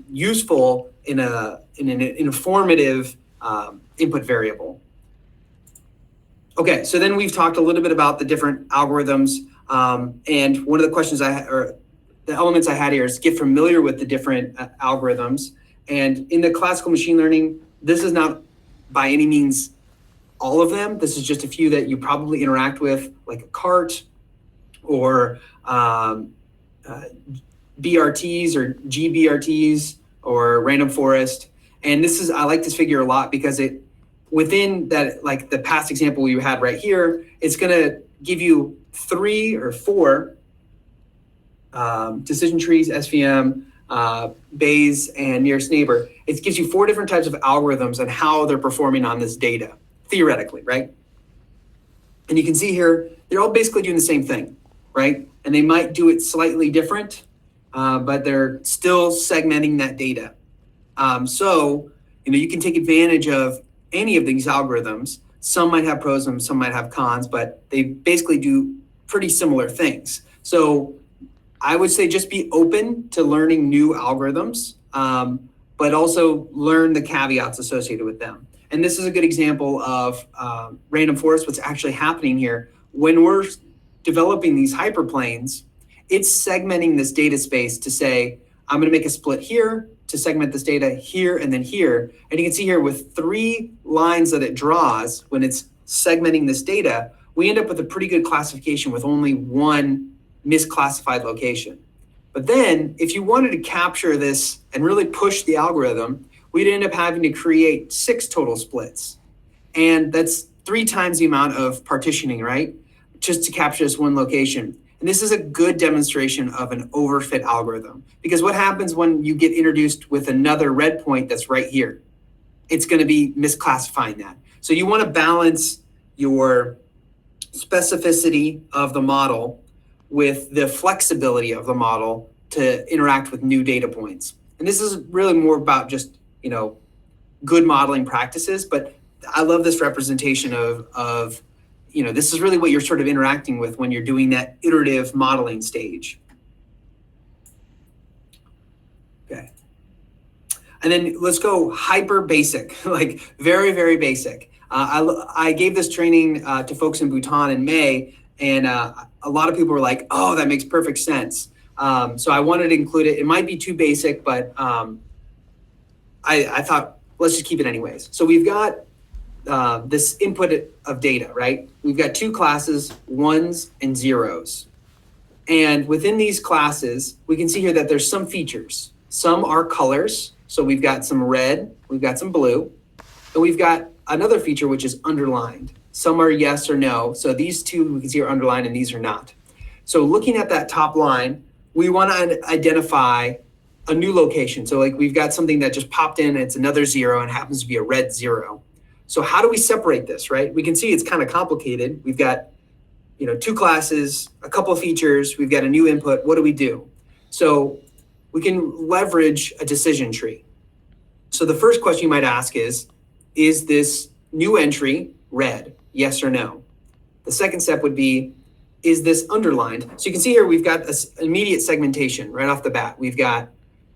useful in an informative input variable. Okay, so then we've talked a little bit about the different algorithms, and one of the questions or the elements I had here is get familiar with the different algorithms. And in the classical machine learning, this is not by any means all of them. This is just a few that you probably interact with, like a cart or BRTs or GBRTs or random forest. And I like this figure a lot because within that, like the past example you had right here, it's going to give you 3 or 4 decision trees, SVM, Bayes, and nearest neighbor. It gives you 4 different types of algorithms and how they're performing on this data, theoretically, right? And you can see here, they're all basically doing the same thing, right? And they might do it slightly different, but they're still segmenting that data. So, you can take advantage of any of these algorithms. Some might have pros and some might have cons, but they basically do pretty similar things. So I would say just be open to learning new algorithms, but also learn the caveats associated with them. And this is a good example of random forest, what's actually happening here. When we're developing these hyperplanes, it's segmenting this data space to say, I'm going to make a split here to segment this data here and then here. And you can see here with 3 lines that it draws, when it's segmenting this data, we end up with a pretty good classification with only 1 misclassified location. But then if you wanted to capture this and really push the algorithm, we'd end up having to create 6 total splits. And that's 3 times the amount of partitioning, right? Just to capture this 1 location. And this is a good demonstration of an overfit algorithm, because what happens when you get introduced with another red point that's right here? It's going to be misclassifying that. So you want to balance your specificity of the model with the flexibility of the model to interact with new data points. And this is really more about just, good modeling practices, but I love this representation of this is really what you're sort of interacting with when you're doing that iterative modeling stage. Okay. And then let's go hyper basic, like very, very basic. I gave this training to folks in Bhutan in May, and a lot of people were like, oh, that makes perfect sense. So I wanted to include it. It might be too basic, but I thought let's just keep it anyways. So we've got this input of data, right? We've got two classes, ones and zeros. And within these classes, we can see here that there's some features. Some are colors. So we've got some red, we've got some blue, and we've got another feature which is underlined. Some are yes or no. So these two we can see are underlined and these are not. So looking at that top line, we want to identify a new location. So like we've got something that just popped in, and it's another zero and happens to be a red zero. So how do we separate this, right? We can see it's kind of complicated. We've got, two classes, a couple of features, we've got a new input. What do we do? So we can leverage a decision tree. So the first question you might ask is this new entry red, yes or no? The second step would be, is this underlined? So you can see here we've got this immediate segmentation right off the bat. We've got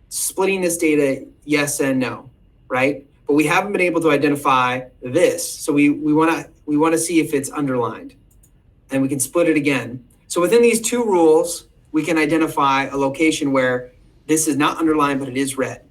splitting this data yes and no, right? But we haven't been able to identify this. So we want to see if it's underlined, and we can split it again. So within these two rules, we can identify a location where this is not underlined, but it is red.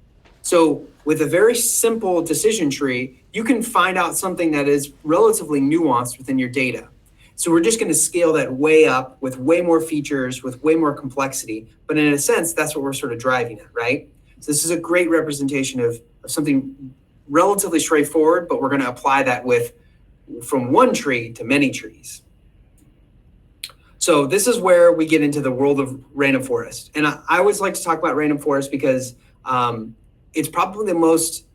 So with a very simple decision tree, you can find out something that is relatively nuanced within your data. So we're just going to scale that way up with way more features, with way more complexity. But in a sense, that's what we're sort of driving at, right? So this is a great representation of something relatively straightforward, but we're going to apply that from one tree to many trees. So this is where we get into the world of random forest. And I always like to talk about random forest because it's probably the most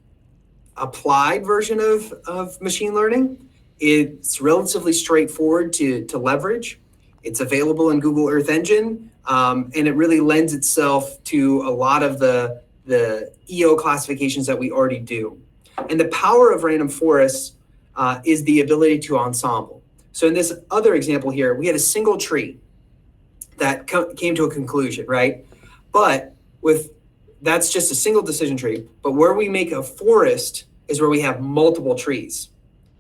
applied version of machine learning. It's relatively straightforward to leverage. It's available in Google Earth Engine, and it really lends itself to a lot of the EO classifications that we already do. And the power of random forests is the ability to ensemble. So in this other example here, we had a single tree that came to a conclusion, right? But that's just a single decision tree. But where we make a forest is where we have multiple trees.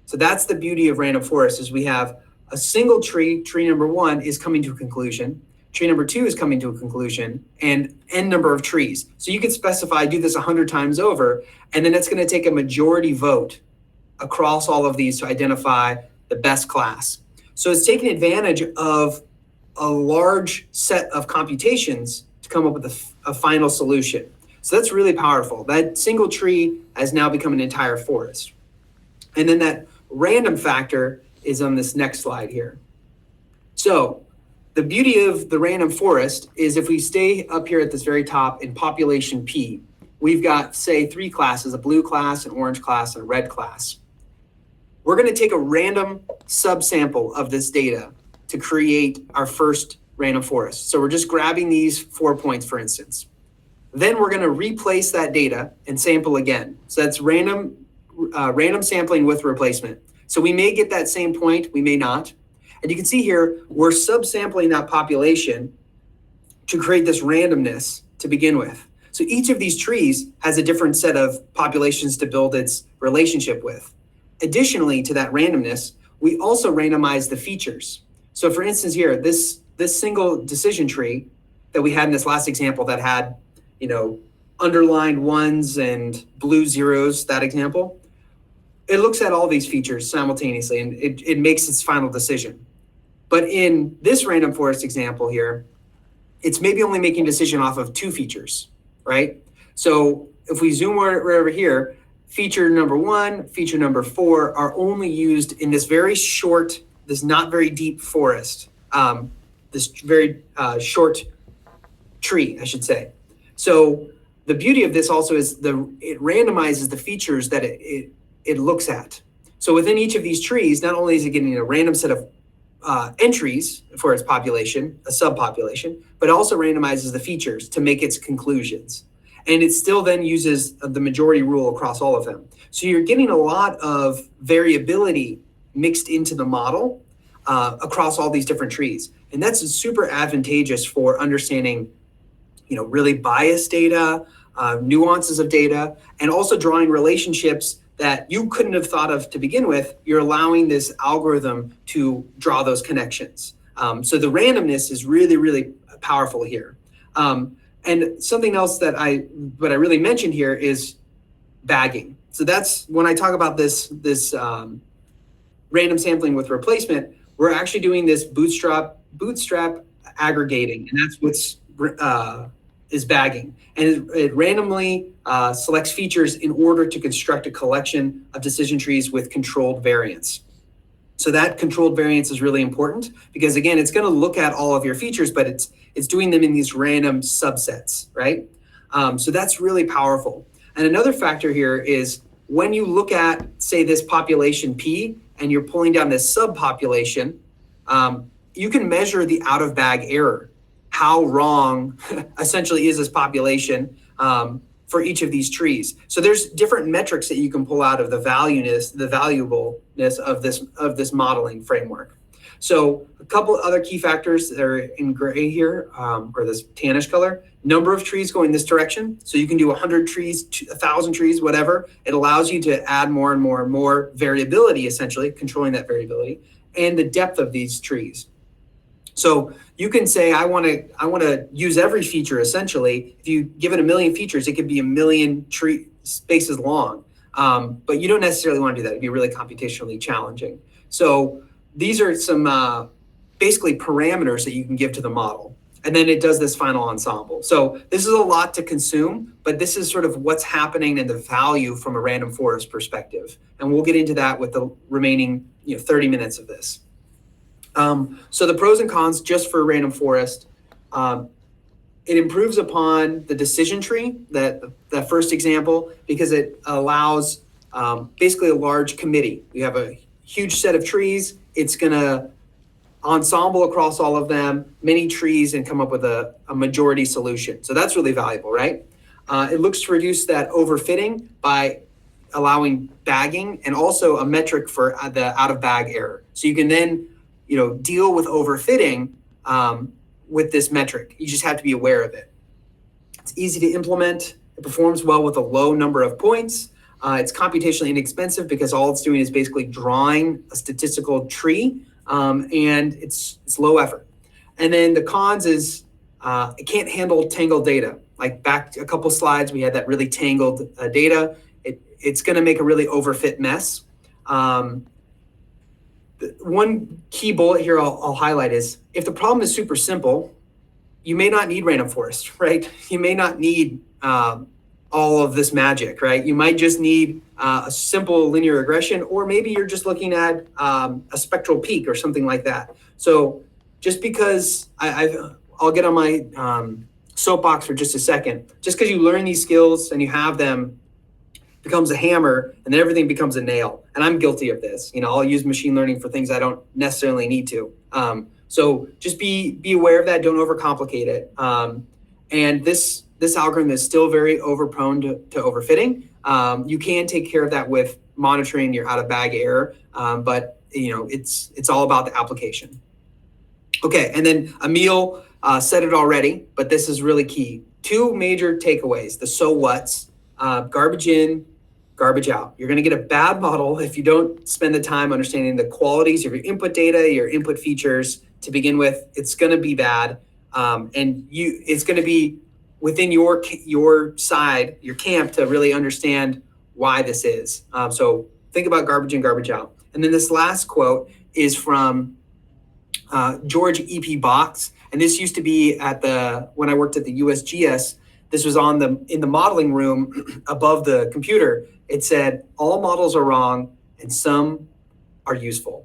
So that's the beauty of random forest, is we have a single tree. Tree number one is coming to a conclusion. Tree number two is coming to a conclusion, and n number of trees. So you could specify, do this 100 times over, and then it's going to take a majority vote across all of these to identify the best class. So it's taking advantage of a large set of computations to come up with a final solution. So that's really powerful. That single tree has now become an entire forest. And then that random factor is on this next slide here. So the beauty of the random forest is if we stay up here at this very top in population P, we've got, say, three classes, a blue class, an orange class, and a red class. We're going to take a random subsample of this data to create our first random forest. So we're just grabbing these 4 points, for instance. Then we're going to replace that data and sample again. So that's random sampling with replacement. So we may get that same point, we may not. And you can see here, we're subsampling that population to create this randomness to begin with. So each of these trees has a different set of populations to build its relationship with. Additionally to that randomness, we also randomize the features. So for instance here, this single decision tree that we had in this last example that had, underlined ones and blue zeros, that example, it looks at all these features simultaneously and it makes its final decision. But in this random forest example here, it's maybe only making a decision off of two features, right? So if we zoom right over here, feature number one, feature number four are only used in this very short, this not very deep forest, this very short tree, I should say. So the beauty of this also is it randomizes the features that it looks at. So within each of these trees, not only is it getting a random set of entries for its population, a subpopulation, but also randomizes the features to make its conclusions. And it still then uses the majority rule across all of them. So you're getting a lot of variability mixed into the model across all these different trees. And that's super advantageous for understanding, really biased data, nuances of data, and also drawing relationships that you couldn't have thought of to begin with. You're allowing this algorithm to draw those connections. So the randomness is really, really powerful here. And something else that I really mentioned here is bagging. So that's when I talk about this random sampling with replacement, we're actually doing this bootstrap aggregating, and that's what's is bagging. And it randomly selects features in order to construct a collection of decision trees with controlled variance. So that controlled variance is really important because, again, it's going to look at all of your features, but it's doing them in these random subsets, right? So that's really powerful. And another factor here is when you look at, say, this population P, and you're pulling down this subpopulation, you can measure the out-of-bag error. How wrong, essentially, is this population for each of these trees? So there's different metrics that you can pull out of the valuableness of this modeling framework. So a couple other key factors that are in gray here, or this tannish color, number of trees going this direction. So you can do 100 trees, 1,000 trees, whatever. It allows you to add more and more and more variability, essentially, controlling that variability, and the depth of these trees. So you can say, I want to use every feature, essentially. If you give it 1 million features, it could be 1 million tree spaces long. But you don't necessarily want to do that. It'd be really computationally challenging. So these are some basically parameters that you can give to the model. And then it does this final ensemble. So this is a lot to consume, but this is sort of what's happening and the value from a random forest perspective. And we'll get into that with the remaining 30 minutes of this. So the pros and cons just for random forest, it improves upon the decision tree, that first example, because it allows basically a large committee. You have a huge set of trees. It's going to ensemble across all of them, many trees, and come up with a majority solution. So that's really valuable, right? It looks to reduce that overfitting by allowing bagging and also a metric for the out-of-bag error. So you can then deal with overfitting with this metric. You just have to be aware of it. It's easy to implement. It performs well with a low number of points. It's computationally inexpensive because all it's doing is basically drawing a statistical tree, and it's low effort. And then the cons is it can't handle tangled data. Like back a couple slides, we had that really tangled data. It's going to make a really overfit mess. One key bullet here I'll highlight is if the problem is super simple, you may not need random forest, right? You may not need all of this magic, right? You might just need a simple linear regression, or maybe you're just looking at a spectral peak or something like that. So just because I'll get on my soapbox for just a second, just because you learn these skills and you have them becomes a hammer, and then everything becomes a nail. And I'm guilty of this. I'll use machine learning for things I don't necessarily need to. So just be aware of that. Don't overcomplicate it. And this algorithm is still very overprone to overfitting. You can take care of that with monitoring your out-of-bag error, but it's all about the application. Okay, and then Emil said it already, but this is really key. 2 major takeaways: the so what's. Garbage in, garbage out. You're going to get a bad model if you don't spend the time understanding the qualities of your input data, your input features to begin with. It's going to be bad, and it's going to be within your side, your camp, to really understand why this is. So think about garbage in, garbage out. And then this last quote is from George E.P. Box, and this used to be when I worked at the USGS. This was in the modeling room above the computer. It said, all models are wrong and some are useful.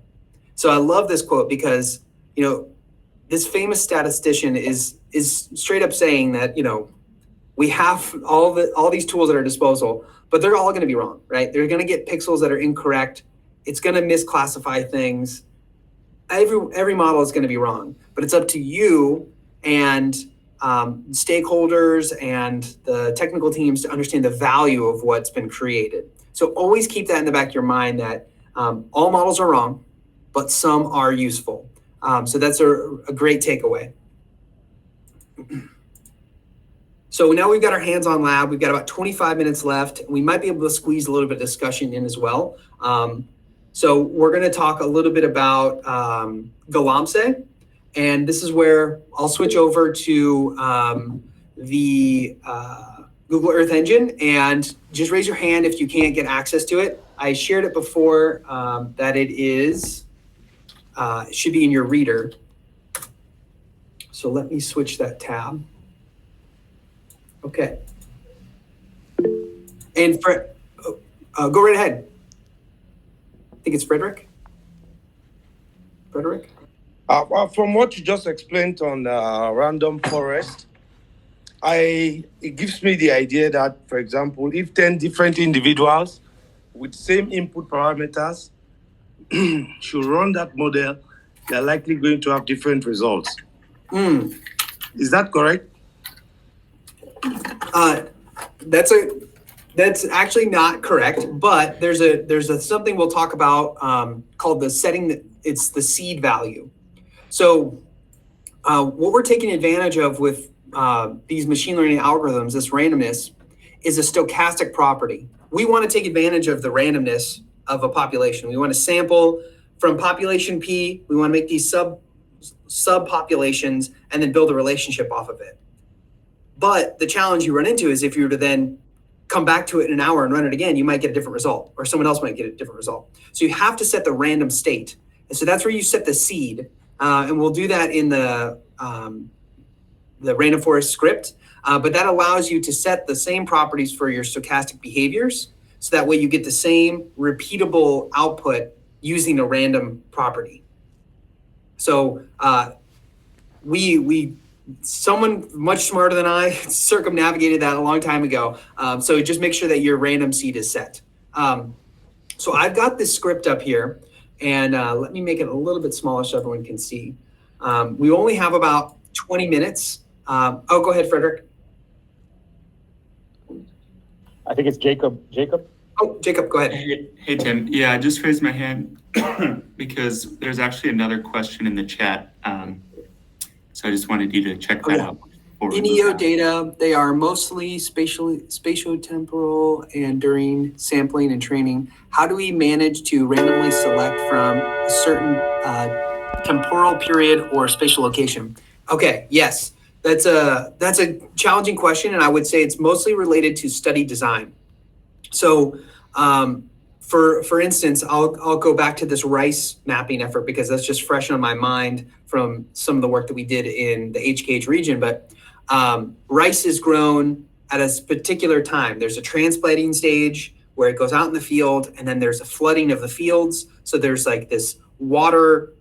So I love this quote because, this famous statistician is straight up saying that, we have all these tools at our disposal, but they're all going to be wrong, right? They're going to get pixels that are incorrect. It's going to misclassify things. Every model is going to be wrong, but it's up to you and stakeholders and the technical teams to understand the value of what's been created. So always keep that in the back of your mind that all models are wrong, but some are useful. So that's a great takeaway. So now we've got our hands-on lab. We've got about 25 minutes left. We might be able to squeeze a little bit of discussion in as well. So we're going to talk a little bit about Galamsey. And this is where I'll switch over to the Google Earth Engine, and just raise your hand if you can't get access to it. I shared it before that it should be in your reader. So let me switch that tab. Okay. And go right ahead. I think it's Frederick. Frederick? From what you just explained on random forest, it gives me the idea that, for example, if 10 different individuals with same input parameters should run that model, they're likely going to have different results. Is that correct? That's actually not correct, but there's something we'll talk about called the setting. It's the seed value. So what we're taking advantage of with these machine learning algorithms, this randomness, is a stochastic property. We want to take advantage of the randomness of a population. We want to sample from population P. We want to make these sub populations and then build a relationship off of it. But the challenge you run into is if you were to then come back to it in an hour and run it again, you might get a different result, or someone else might get a different result. So you have to set the random state. And so that's where you set the seed. And we'll do that in the random forest script. But that allows you to set the same properties for your stochastic behaviors. So that way you get the same repeatable output using a random property. So someone much smarter than I circumnavigated that a long time ago. So just make sure that your random seed is set. So I've got this script up here, and let me make it a little bit smaller so everyone can see. We only have about 20 minutes. Go ahead, Frederick. I think it's Jacob. Jacob? Oh, Jacob, go ahead. Hey, Tim. Yeah, I just raised my hand because there's actually another question in the chat. So I just wanted you to check that out. In EO data, they are mostly spatiotemporal and during sampling and training. How do we manage to randomly select from a certain temporal period or spatial location? Okay, yes, that's a challenging question, and I would say it's mostly related to study design. So for instance, I'll go back to this rice mapping effort because that's just fresh on my mind from some of the work that we did in the HKH region. But rice is grown at a particular time. There's a transplanting stage where it goes out in the field, and then there's a flooding of the fields. So there's like this water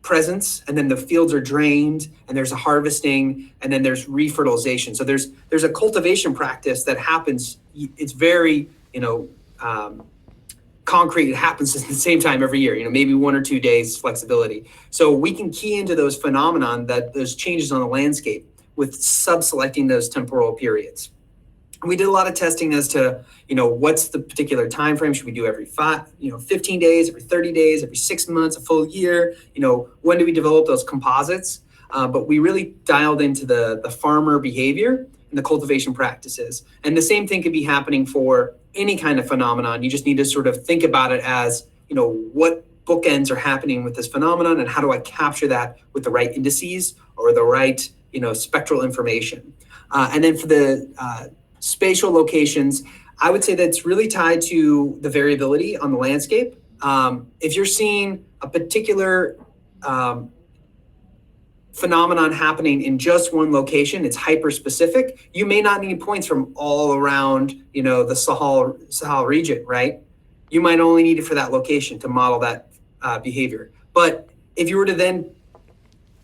presence, and then the fields are drained, and there's a harvesting, and then there's refertilization. So there's a cultivation practice that happens. It's very, concrete. It happens at the same time every year, maybe 1 or 2 days flexibility. So we can key into those phenomenon, those changes on the landscape, with sub-selecting those temporal periods. We did a lot of testing as to, what's the particular time frame? Should we do every 15 days, every 30 days, every 6 months, a full year? When do we develop those composites? But we really dialed into the farmer behavior and the cultivation practices. And the same thing could be happening for any kind of phenomenon. You just need to sort of think about it as, what bookends are happening with this phenomenon, and how do I capture that with the right indices or the right, spectral information. And then for the spatial locations, I would say that's really tied to the variability on the landscape. If you're seeing a particular phenomenon happening in just one location, it's hyper specific. You may not need points from all around, the Sahel region, right? You might only need it for that location to model that behavior. But if you were to then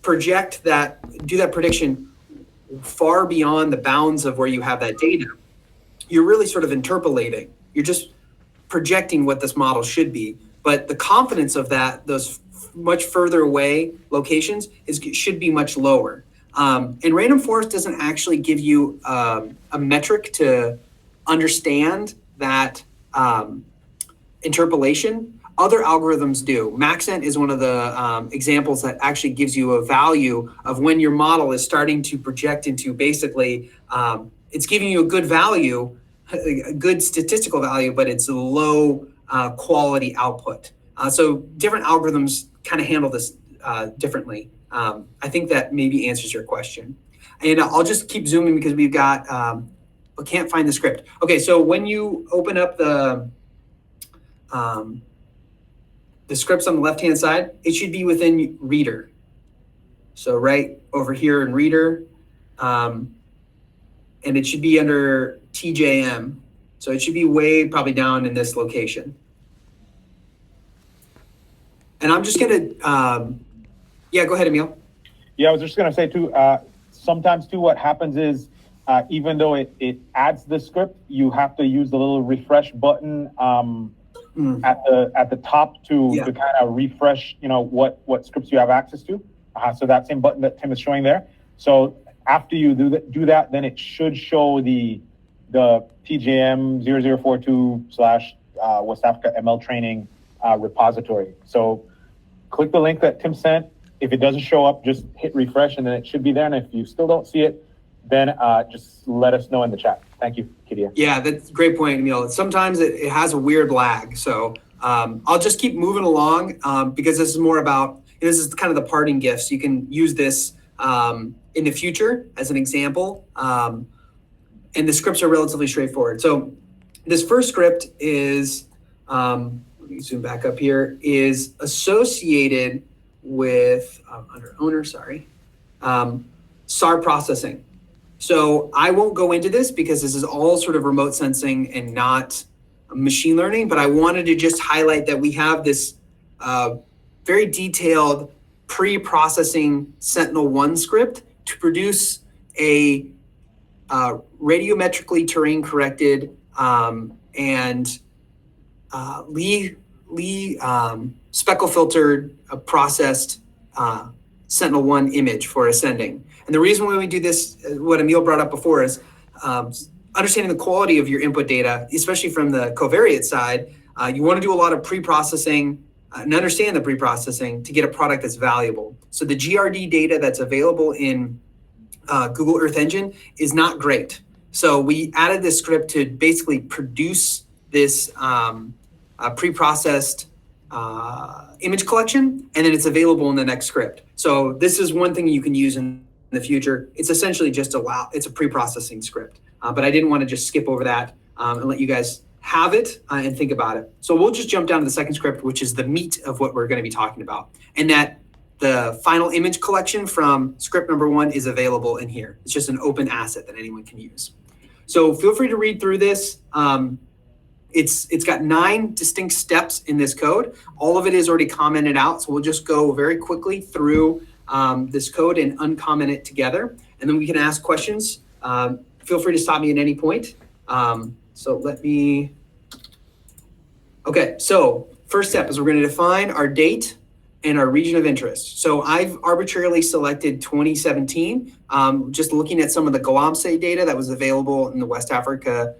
do that prediction far beyond the bounds of where you have that data, you're really sort of interpolating. You're just projecting what this model should be. But the confidence of those much further away locations should be much lower. And random forest doesn't actually give you a metric to understand that interpolation. Other algorithms do. Maxent is one of the examples that actually gives you a value of when your model is starting to project into basically, it's giving you a good value, a good statistical value, but it's a low quality output. So different algorithms kind of handle this differently. I think that maybe answers your question. And I'll just keep zooming because we've got but can't find the script. Okay, so when you open up the scripts on the left-hand side, it should be within Reader. So right over here in Reader, and it should be under TJM. So it should be way probably down in this location. And I'm just gonna, yeah, go ahead, Emil. Yeah, I was just gonna say too, sometimes too, what happens is, even though it adds the script, you have to use the little refresh button at the top to kind of refresh, what scripts you have access to. So that same button that Tim is showing there. So after you do that, then it should show the TJM 0042/ West Africa ML training repository. So click the link that Tim sent. If it doesn't show up, just hit refresh and then it should be there. And if you still don't see it, then just let us know in the chat. Thank you, Kidia. Yeah, that's a great point, Emil. Sometimes it has a weird lag. So I'll just keep moving along because this is more about, this is kind of the parting gifts. You can use this in the future as an example. And the scripts are relatively straightforward. So this first script is, let me zoom back up here, is associated with, under owner, sorry, SAR processing. So I won't go into this because this is all sort of remote sensing and not machine learning, but I wanted to just highlight that we have this very detailed pre-processing Sentinel-1 script to produce a radiometrically terrain corrected and Lee speckle filtered processed Sentinel-1 image for ascending. And the reason why we do this, what Emil brought up before, is understanding the quality of your input data, especially from the covariate side. You want to do a lot of pre-processing and understand the pre-processing to get a product that's valuable. So the GRD data that's available in Google Earth Engine is not great. So we added this script to basically produce this pre-processed image collection, and then it's available in the next script. So this is one thing you can use in the future. It's essentially just it's a pre-processing script. But I didn't want to just skip over that and let you guys have it and think about it. So we'll just jump down to the second script, which is the meat of what we're going to be talking about. And that the final image collection from script number 1 is available in here. It's just an open asset that anyone can use. So feel free to read through this. It's got 9 distinct steps in this code. All of it is already commented out. So we'll just go very quickly through this code and uncomment it together. And then we can ask questions. Feel free to stop me at any point. So let me, okay. So first step is we're going to define our date and our region of interest. So I've arbitrarily selected 2017, just looking at some of the Galamsey data that was available in the West Africa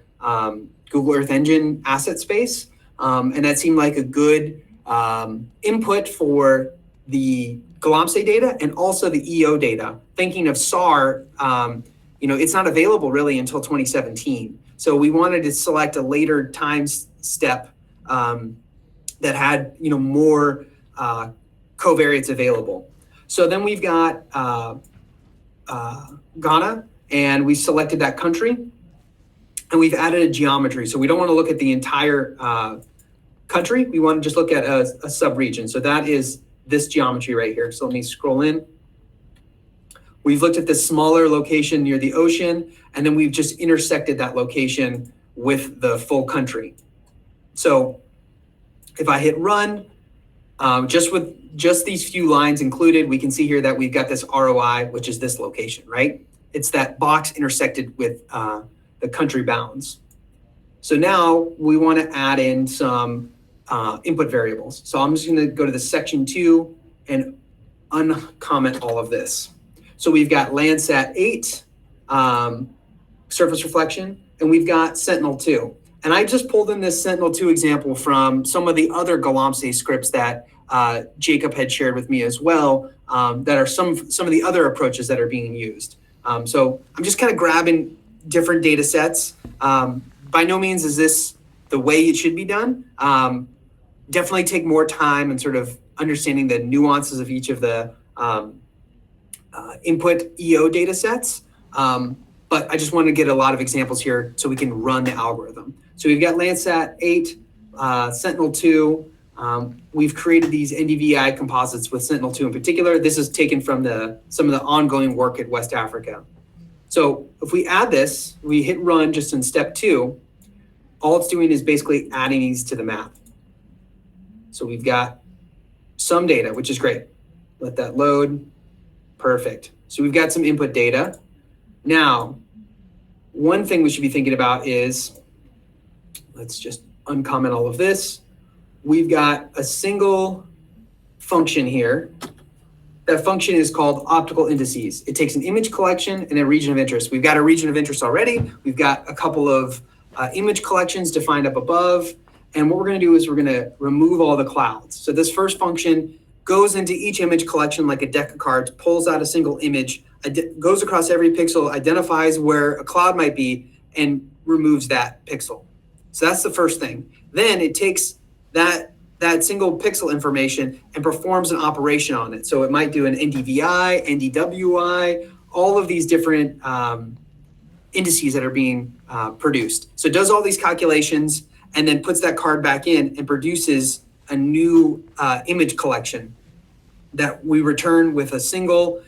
Google Earth Engine asset space. And that seemed like a good input for the Galamsey data and also the EO data. Thinking of SAR, it's not available really until 2017. So we wanted to select a later time step that had more covariates available. So then we've got Ghana, and we selected that country, and we've added a geometry. So we don't want to look at the entire country. We want to just look at a sub-region. So that is this geometry right here. So let me scroll in. We've looked at this smaller location near the ocean, and then we've just intersected that location with the full country. So if I hit run, just these few lines included, we can see here that we've got this ROI, which is this location, right? It's that box intersected with the country bounds. So now we want to add in some input variables. So I'm just going to go to the section 2 and uncomment all of this. So we've got Landsat 8, surface reflection, and we've got Sentinel-2. And I just pulled in this Sentinel-2 example from some of the other Galamsey scripts that Jacob had shared with me as well, that are some of the other approaches that are being used. So I'm just kind of grabbing different data sets. By no means is this the way it should be done. Definitely take more time and sort of understanding the nuances of each of the input EO data sets. but I just want to get a lot of examples here so we can run the algorithm. So we've got Landsat 8, Sentinel-2. We've created these NDVI composites with Sentinel-2 in particular. This is taken from some of the ongoing work at West Africa. So if we add this, we hit run just in step 2, all it's doing is basically adding these to the map. So we've got some data, which is great. Let that load. Perfect. So we've got some input data. Now, one thing we should be thinking about is, let's just uncomment all of this. We've got a single function here. That function is called optical indices. It takes an image collection and a region of interest. We've got a region of interest already. We've got a couple of image collections defined up above. And what we're going to do is we're going to remove all the clouds. So this first function goes into each image collection like a deck of cards, pulls out a single image, goes across every pixel, identifies where a cloud might be, and removes that pixel. So that's the first thing. Then it takes that single pixel information and performs an operation on it. So it might do an NDVI, NDWI, all of these different indices that are being produced. So it does all these calculations and then puts that card back in and produces a new image collection that we return with a single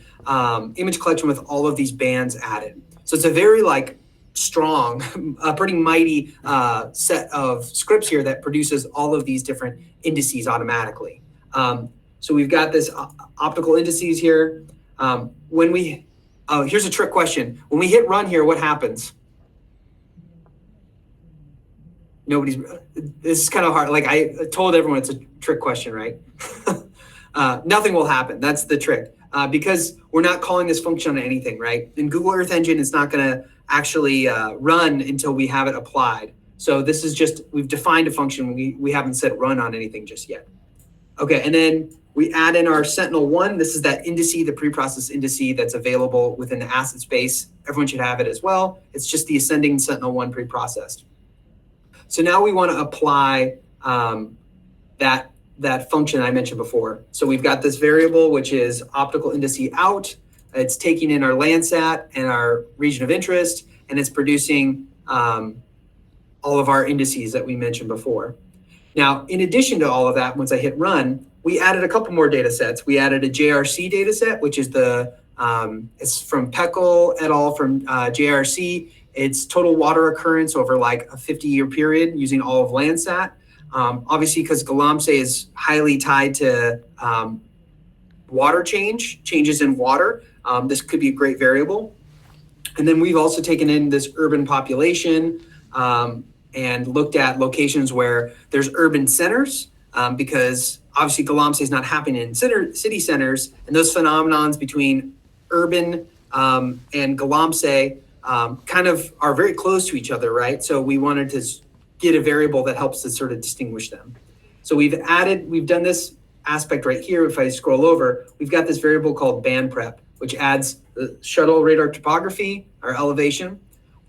image collection with all of these bands added. So it's a very strong, pretty mighty set of scripts here that produces all of these different indices automatically. So we've got this optical indices here. Here's a trick question. When we hit run here, what happens? This is kind of hard. Like I told everyone it's a trick question, right? Nothing will happen. That's the trick. Because we're not calling this function on anything, right? In Google Earth Engine, it's not going to actually run until we have it applied. So this is just, we've defined a function. We haven't said run on anything just yet. Okay, and then we add in our Sentinel-1. This is that indice, the preprocessed indice that's available within the asset space. Everyone should have it as well. It's just the ascending Sentinel-1 preprocessed. So now we want to apply that function I mentioned before. So we've got this variable, which is optical indice out. It's taking in our Landsat and our region of interest, and it's producing all of our indices that we mentioned before. Now, in addition to all of that, once I hit run, we added a couple more data sets. We added a JRC data set, which is it's from Peckel et al. From JRC. It's total water occurrence over like a 50-year period using all of Landsat. Obviously, because Galamsey is highly tied to water changes in water, this could be a great variable. And then we've also taken in this urban population and looked at locations where there's urban centers, because obviously Galamsey is not happening in city centers, and those phenomenons between urban and Galamsey kind of are very close to each other, right? So we wanted to get a variable that helps to sort of distinguish them. So we've done this aspect right here. If I scroll over, we've got this variable called band prep, which adds the shuttle radar topography, our elevation,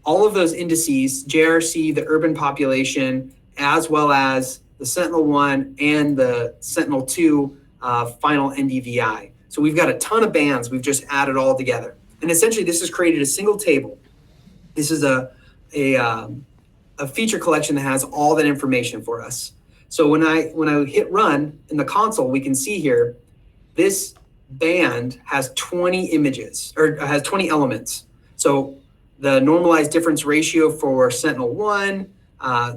all of those indices, JRC, the urban population, as well as the Sentinel-1 and the Sentinel-2 final NDVI. So we've got a ton of bands we've just added all together. And essentially this has created a single table. This is a feature collection that has all that information for us. So when I hit run in the console, we can see here, this band has 20 images, or has 20 elements. So the normalized difference ratio for Sentinel-1,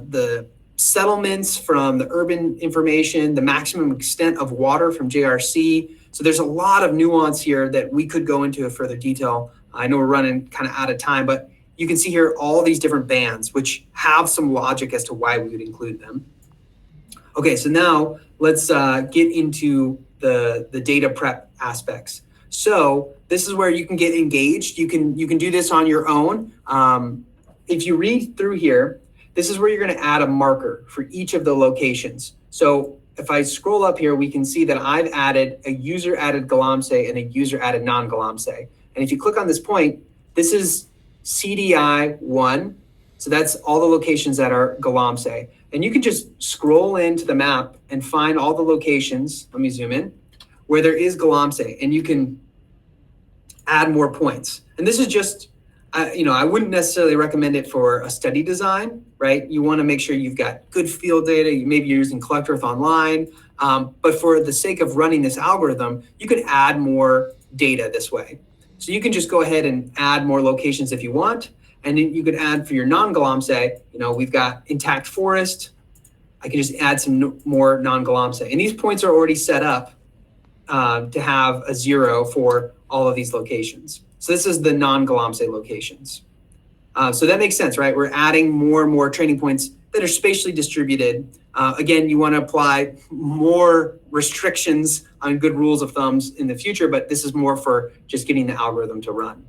the settlements from the urban information, the maximum extent of water from JRC. So there's a lot of nuance here that we could go into in further detail. I know we're running kind of out of time, but you can see here all these different bands, which have some logic as to why we would include them. Okay, so now let's get into the data prep aspects. So this is where you can get engaged. You can do this on your own. If you read through here, this is where you're going to add a marker for each of the locations. So if I scroll up here, we can see that I've added a user added Galamsey and a user added non-Galamsey. And if you click on this point, this is CDI1. So that's all the locations that are Galamsey. And you can just scroll into the map and find all the locations, let me zoom in, where there is Galamsey, and you can add more points. And this is just I wouldn't necessarily recommend it for a study design, right? You want to make sure you've got good field data. Maybe you're using Collect Earth Online. But for the sake of running this algorithm, you could add more data this way. So you can just go ahead and add more locations if you want. And then you could add for your non-Galamsey, we've got intact forest. I can just add some more non-Galamsey. And these points are already set up to have a 0 for all of these locations. So this is the non-Galamsey locations. So that makes sense, right? We're adding more and more training points that are spatially distributed. Again, you want to apply more restrictions on good rules of thumbs in the future, but this is more for just getting the algorithm to run.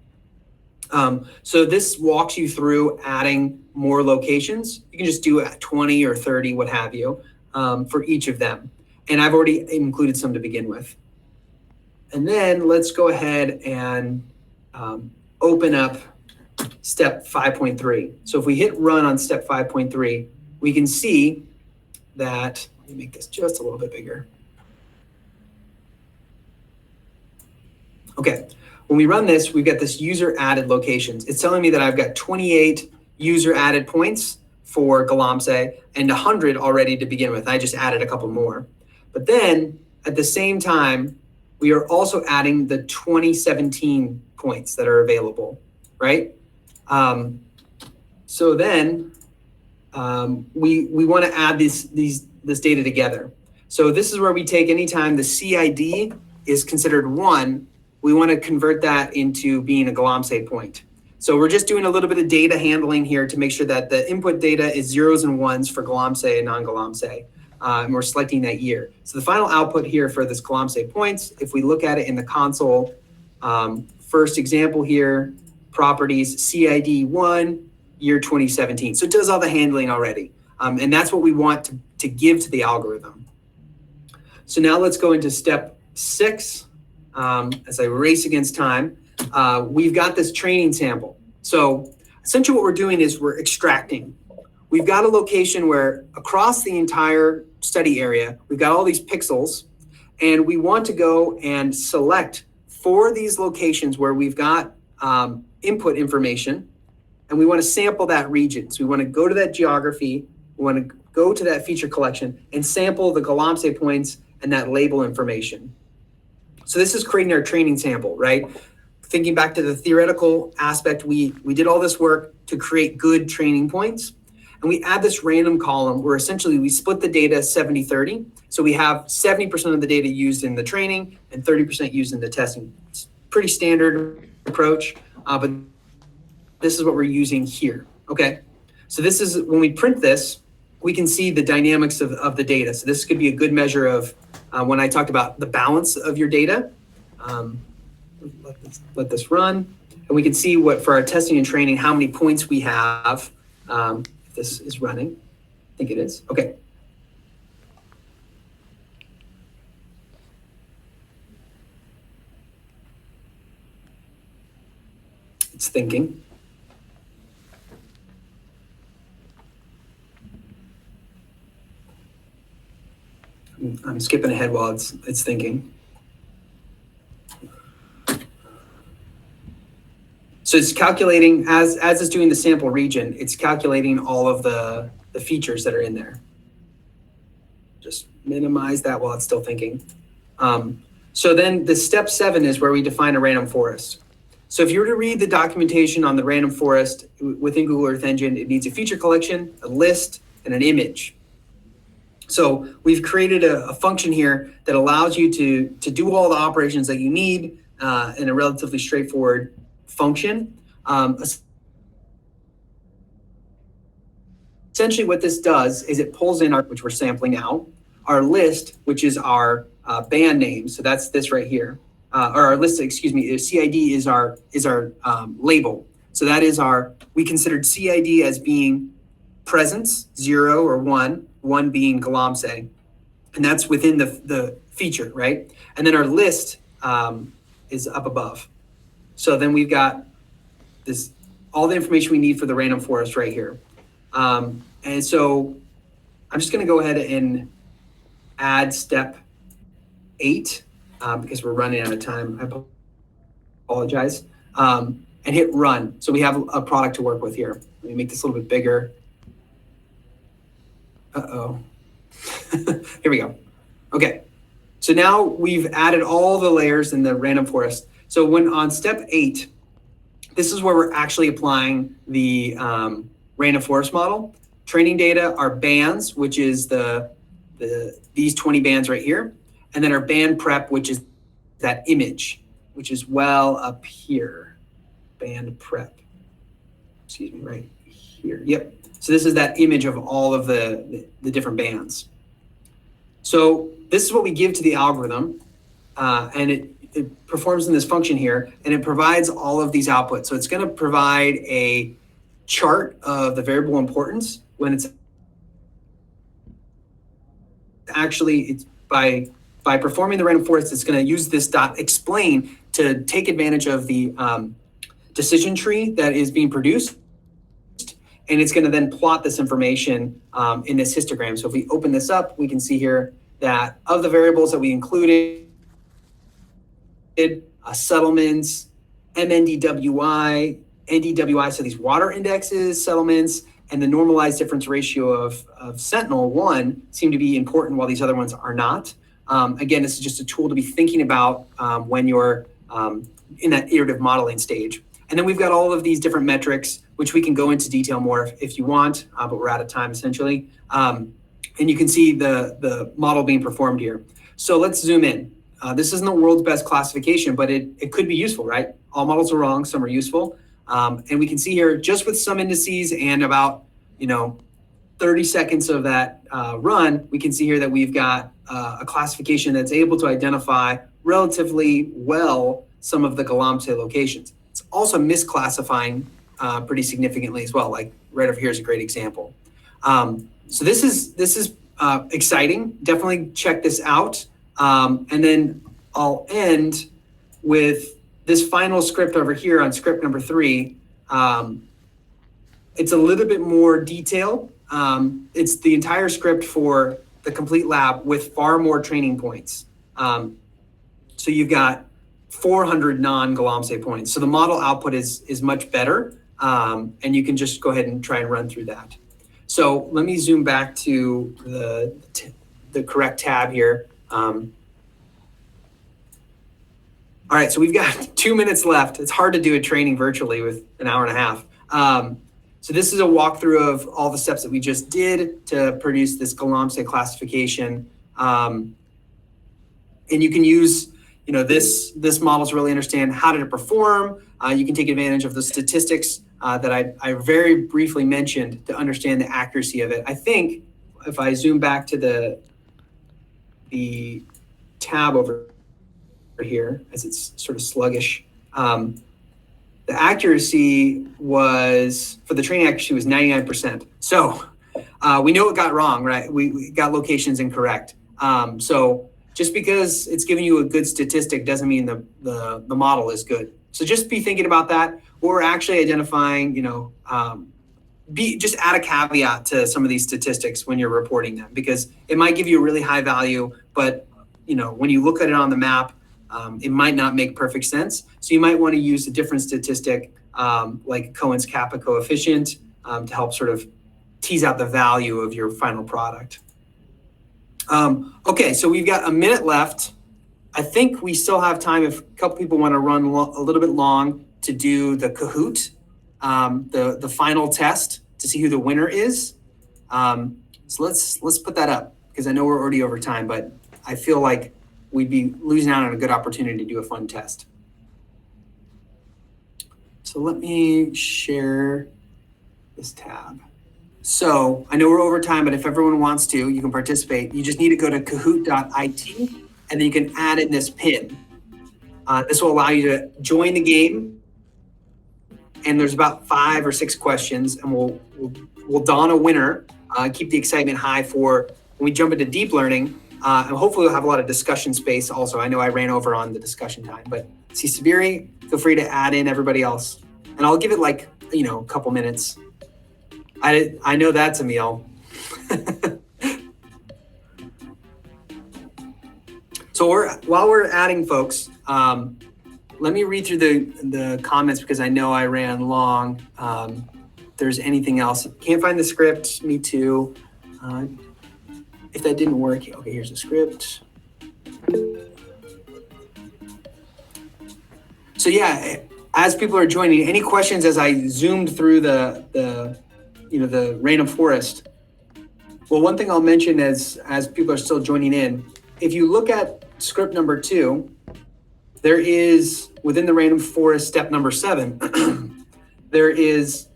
So this walks you through adding more locations. You can just do 20 or 30, what have you, for each of them. And I've already included some to begin with. And then let's go ahead and open up step 5.3. So if we hit run on step 5.3, we can see that, let me make this just a little bit bigger. Okay, when we run this, we've got this user added locations. It's telling me that I've got 28 user added points for Galamsey and 100 already to begin with. I just added a couple more. But then at the same time, we are also adding the 2017 points that are available, right? So then we want to add this data together. So this is where we take anytime the CID is considered 1, we want to convert that into being a Galamsey point. So we're just doing a little bit of data handling here to make sure that the input data is 0s and 1s for Galamsey and non-Galamsey. And we're selecting that year. So the final output here for this Galamsey points, if we look at it in the console, first example here, properties CID 1, year 2017. So it does all the handling already. And that's what we want to give to the algorithm. So now let's go into step 6. As I race against time, we've got this training sample. So essentially what we're doing is we're extracting. We've got a location where across the entire study area, we've got all these pixels, and we want to go and select for these locations where we've got input information, and we want to sample that region. So we want to go to that geography, we want to go to that feature collection and sample the Galamsey points and that label information. So this is creating our training sample, right? Thinking back to the theoretical aspect, we did all this work to create good training points. And we add this random column where essentially we split the data 70-30. So we have 70% of the data used in the training and 30% used in the testing. It's pretty standard approach, but this is what we're using here, okay? So this is, when we print this, we can see the dynamics of the data. So this could be a good measure of when I talked about the balance of your data. Let this run. And we can see what, for our testing and training, how many points we have. If this is running, I think it is. Okay. It's thinking. I'm skipping ahead while it's thinking. So it's calculating, as it's doing the sample region, it's calculating all of the features that are in there. Just minimize that while it's still thinking. So then the step 7 is where we define a random forest. So if you were to read the documentation on the random forest within Google Earth Engine, it needs a feature collection, a list, and an image. So we've created a function here that allows you to do all the operations that you need in a relatively straightforward function. Essentially what this does is it pulls in which we're sampling now, our list, which is our band name. So that's this right here. Or our list, excuse me, CID is our label. So that is we considered CID as being presence, 0 or 1, 1 being Galamsey. And that's within the feature, right? And then our list is up above. So then we've got all the information we need for the random forest right here. And so I'm just gonna go ahead and add step 8 because we're running out of time. I apologize. and hit run. So we have a product to work with here. Let me make this a little bit bigger. Uh-oh. Here we go. Okay. So now we've added all the layers in the random forest. So when on step 8, this is where we're actually applying the random forest model. Training data are bands, which is these 20 bands right here. And then our band prep, which is that image, which is well up here. Band prep. Excuse me, right here. Yep. So this is that image of all of the different bands. So this is what we give to the algorithm, and it performs in this function here, and it provides all of these outputs. So it's going to provide a chart of the variable importance when it's by performing the random forest, it's going to use this .explain to take advantage of the decision tree that is being produced. And it's going to then plot this information in this histogram. So if we open this up, we can see here that of the variables that we included, settlements, MNDWI, NDWI, so these water indexes, settlements, and the normalized difference ratio of Sentinel-1 seem to be important while these other ones are not. Again, this is just a tool to be thinking about when you're in that iterative modeling stage. And then we've got all of these different metrics, which we can go into detail more if you want, but we're out of time essentially. And you can see the model being performed here. So let's zoom in. This isn't the world's best classification, but it could be useful, right? All models are wrong, some are useful. And we can see here, just with some indices and about 30 seconds of that run, we can see here that we've got a classification that's able to identify relatively well some of the Galamsey locations. It's also misclassifying pretty significantly as well. Like right over here is a great example. So this is exciting. Definitely check this out. And then I'll end with this final script over here on script number 3. It's a little bit more detailed. It's the entire script for the complete lab with far more training points. So you've got 400 non-Galamsey points. So the model output is much better. And you can just go ahead and try and run through that. So let me zoom back to the correct tab here. All right, so we've got 2 minutes left. It's hard to do a training virtually with an hour and a half. So this is a walkthrough of all the steps that we just did to produce this Galamsey classification. And you can use this model to really understand how did it perform. You can take advantage of the statistics that I very briefly mentioned to understand the accuracy of it. I think if I zoom back to the tab over here, as it's sort of sluggish, the accuracy was, for the training accuracy, was 99%. So we know it got wrong, right? We got locations incorrect. So just because it's giving you a good statistic doesn't mean the model is good. So just be thinking about that. Or actually identifying, just add a caveat to some of these statistics when you're reporting them, because it might give you a really high value, but when you look at it on the map, it might not make perfect sense. So you might want to use a different statistic like Cohen's kappa coefficient to help sort of tease out the value of your final product. Okay, so we've got a minute left. I think we still have time if a couple people want to run a little bit long to do the Kahoot, the final test to see who the winner is. So let's put that up, because I know we're already over time, but I feel like we'd be losing out on a good opportunity to do a fun test. So let me share this tab. So I know we're over time, but if everyone wants to, you can participate. You just need to go to kahoot.it, and then you can add in this pin. This will allow you to join the game. And there's about 5 or 6 questions, and we'll dawn a winner, keep the excitement high for when we jump into deep learning, and hopefully we'll have a lot of discussion space also. I know I ran over on the discussion time, but see Sabiri, feel free to add in everybody else. And I'll give it like, a couple minutes. I know that's Emil. So while we're adding folks, let me read through the comments because I know I ran long. If there's anything else, can't find the script. Me too. If that didn't work, okay, here's the script. So yeah, as people are joining, any questions as I zoomed through the random forest? Well, one thing I'll mention as people are still joining in, if you look at script number 2, there is within the random forest step number 7, there is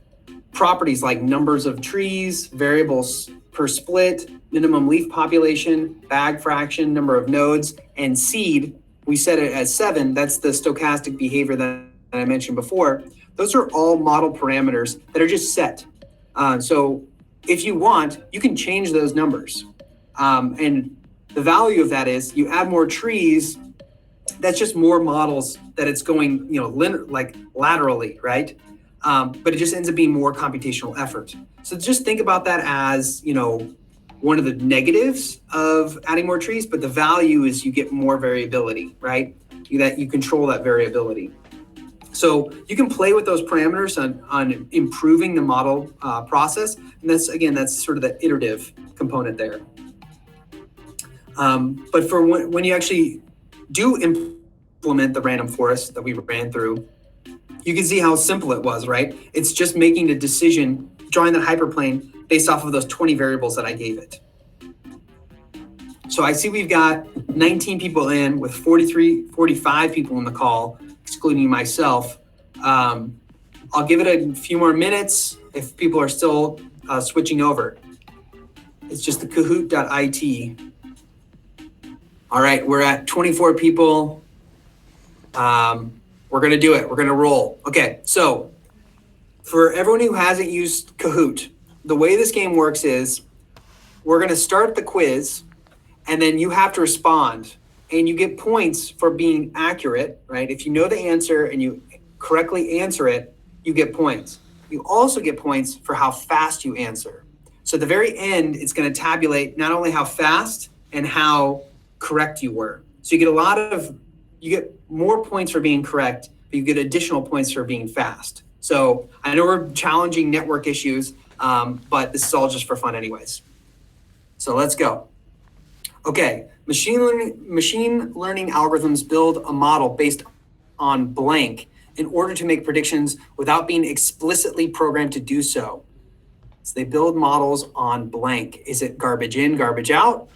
properties like numbers of trees, variables per split, minimum leaf population, bag fraction, number of nodes, and seed. We set it as 7. That's the stochastic behavior that I mentioned before. Those are all model parameters that are just set. So if you want, you can change those numbers. And the value of that is you add more trees, that's just more models that it's going, like laterally, right? But it just ends up being more computational effort. So just think about that as, one of the negatives of adding more trees, but the value is you get more variability, right? That you control that variability. So you can play with those parameters on improving the model process. And that's sort of the iterative component there. But for when you actually do implement the random forest that we ran through, you can see how simple it was, right? It's just making a decision, drawing that hyperplane based off of those 20 variables that I gave it. So I see we've got 19 people in with 45 people in the call, excluding myself. I'll give it a few more minutes if people are still switching over. It's just the kahoot.it. All right, we're at 24 people. We're gonna do it, we're gonna roll. Okay, so for everyone who hasn't used Kahoot, the way this game works is we're gonna start the quiz and then you have to respond and you get points for being accurate, right? If you know the answer and you correctly answer it, you get points. You also get points for how fast you answer. So at the very end, it's gonna tabulate not only how fast and how correct you were. So you get more points for being correct, but you get additional points for being fast. So I know we're challenging network issues, but this is all just for fun anyways. So let's go. Okay, machine learning algorithms build a model based on blank in order to make predictions without being explicitly programmed to do so. So they build models on blank. Is it garbage in, garbage out?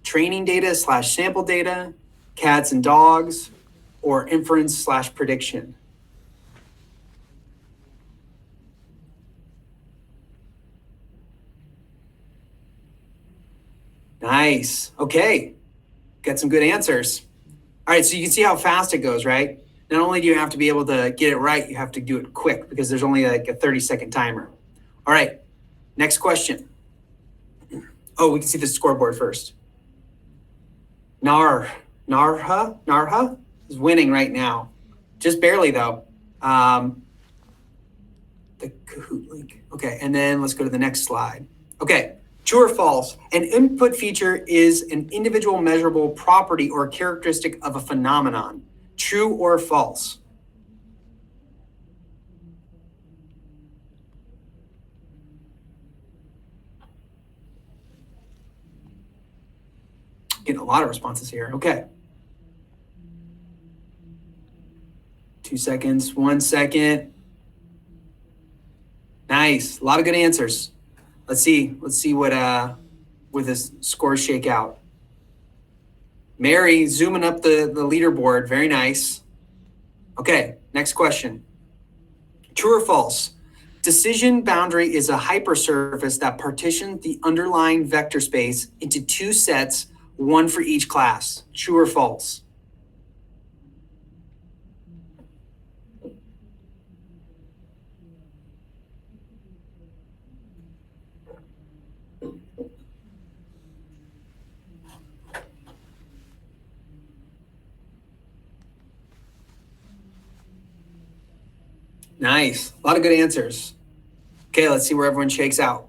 Training data / sample data, cats and dogs, or inference / prediction? Nice. Okay. Got some good answers. All right. So you can see how fast it goes, right? Not only do you have to be able to get it right, you have to do it quick because there's only like a 30-second timer. All right. Next question. Oh, we can see the scoreboard first. Narha is winning right now. Just barely though. The Kahoot link. Okay. And then let's go to the next slide. Okay. True or false? An input feature is an individual measurable property or characteristic of a phenomenon. True or false? Getting a lot of responses here. Okay. 2 seconds, 1 second. Nice. A lot of good answers. Let's see what where this scores shake out. Mary zooming up the leaderboard. Very nice. Okay, next question. True or false? Decision boundary is a hypersurface that partitions the underlying vector space into 2 sets, one for each class. True or false? Nice. A lot of good answers. Okay, let's see where everyone shakes out.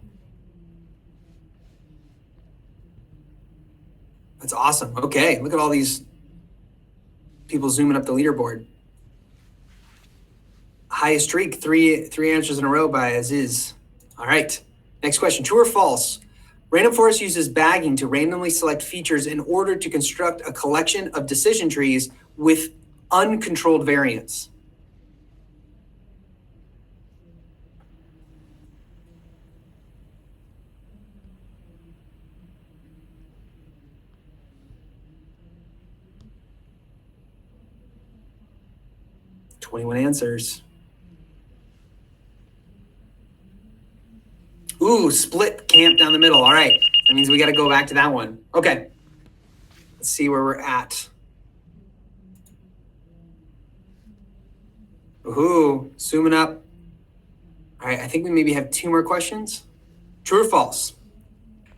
That's awesome. Okay, look at all these people zooming up the leaderboard. Highest streak, three answers in a row by Aziz. All right, next question, true or false? Random forest uses bagging to randomly select features in order to construct a collection of decision trees with uncontrolled variance. "21 answers. Ooh, split camp down the middle. All right, that means we got to go back to that one. Okay, let's see where we're at. Ooh, zooming up. All right, I think we maybe have 2 more questions. True or false?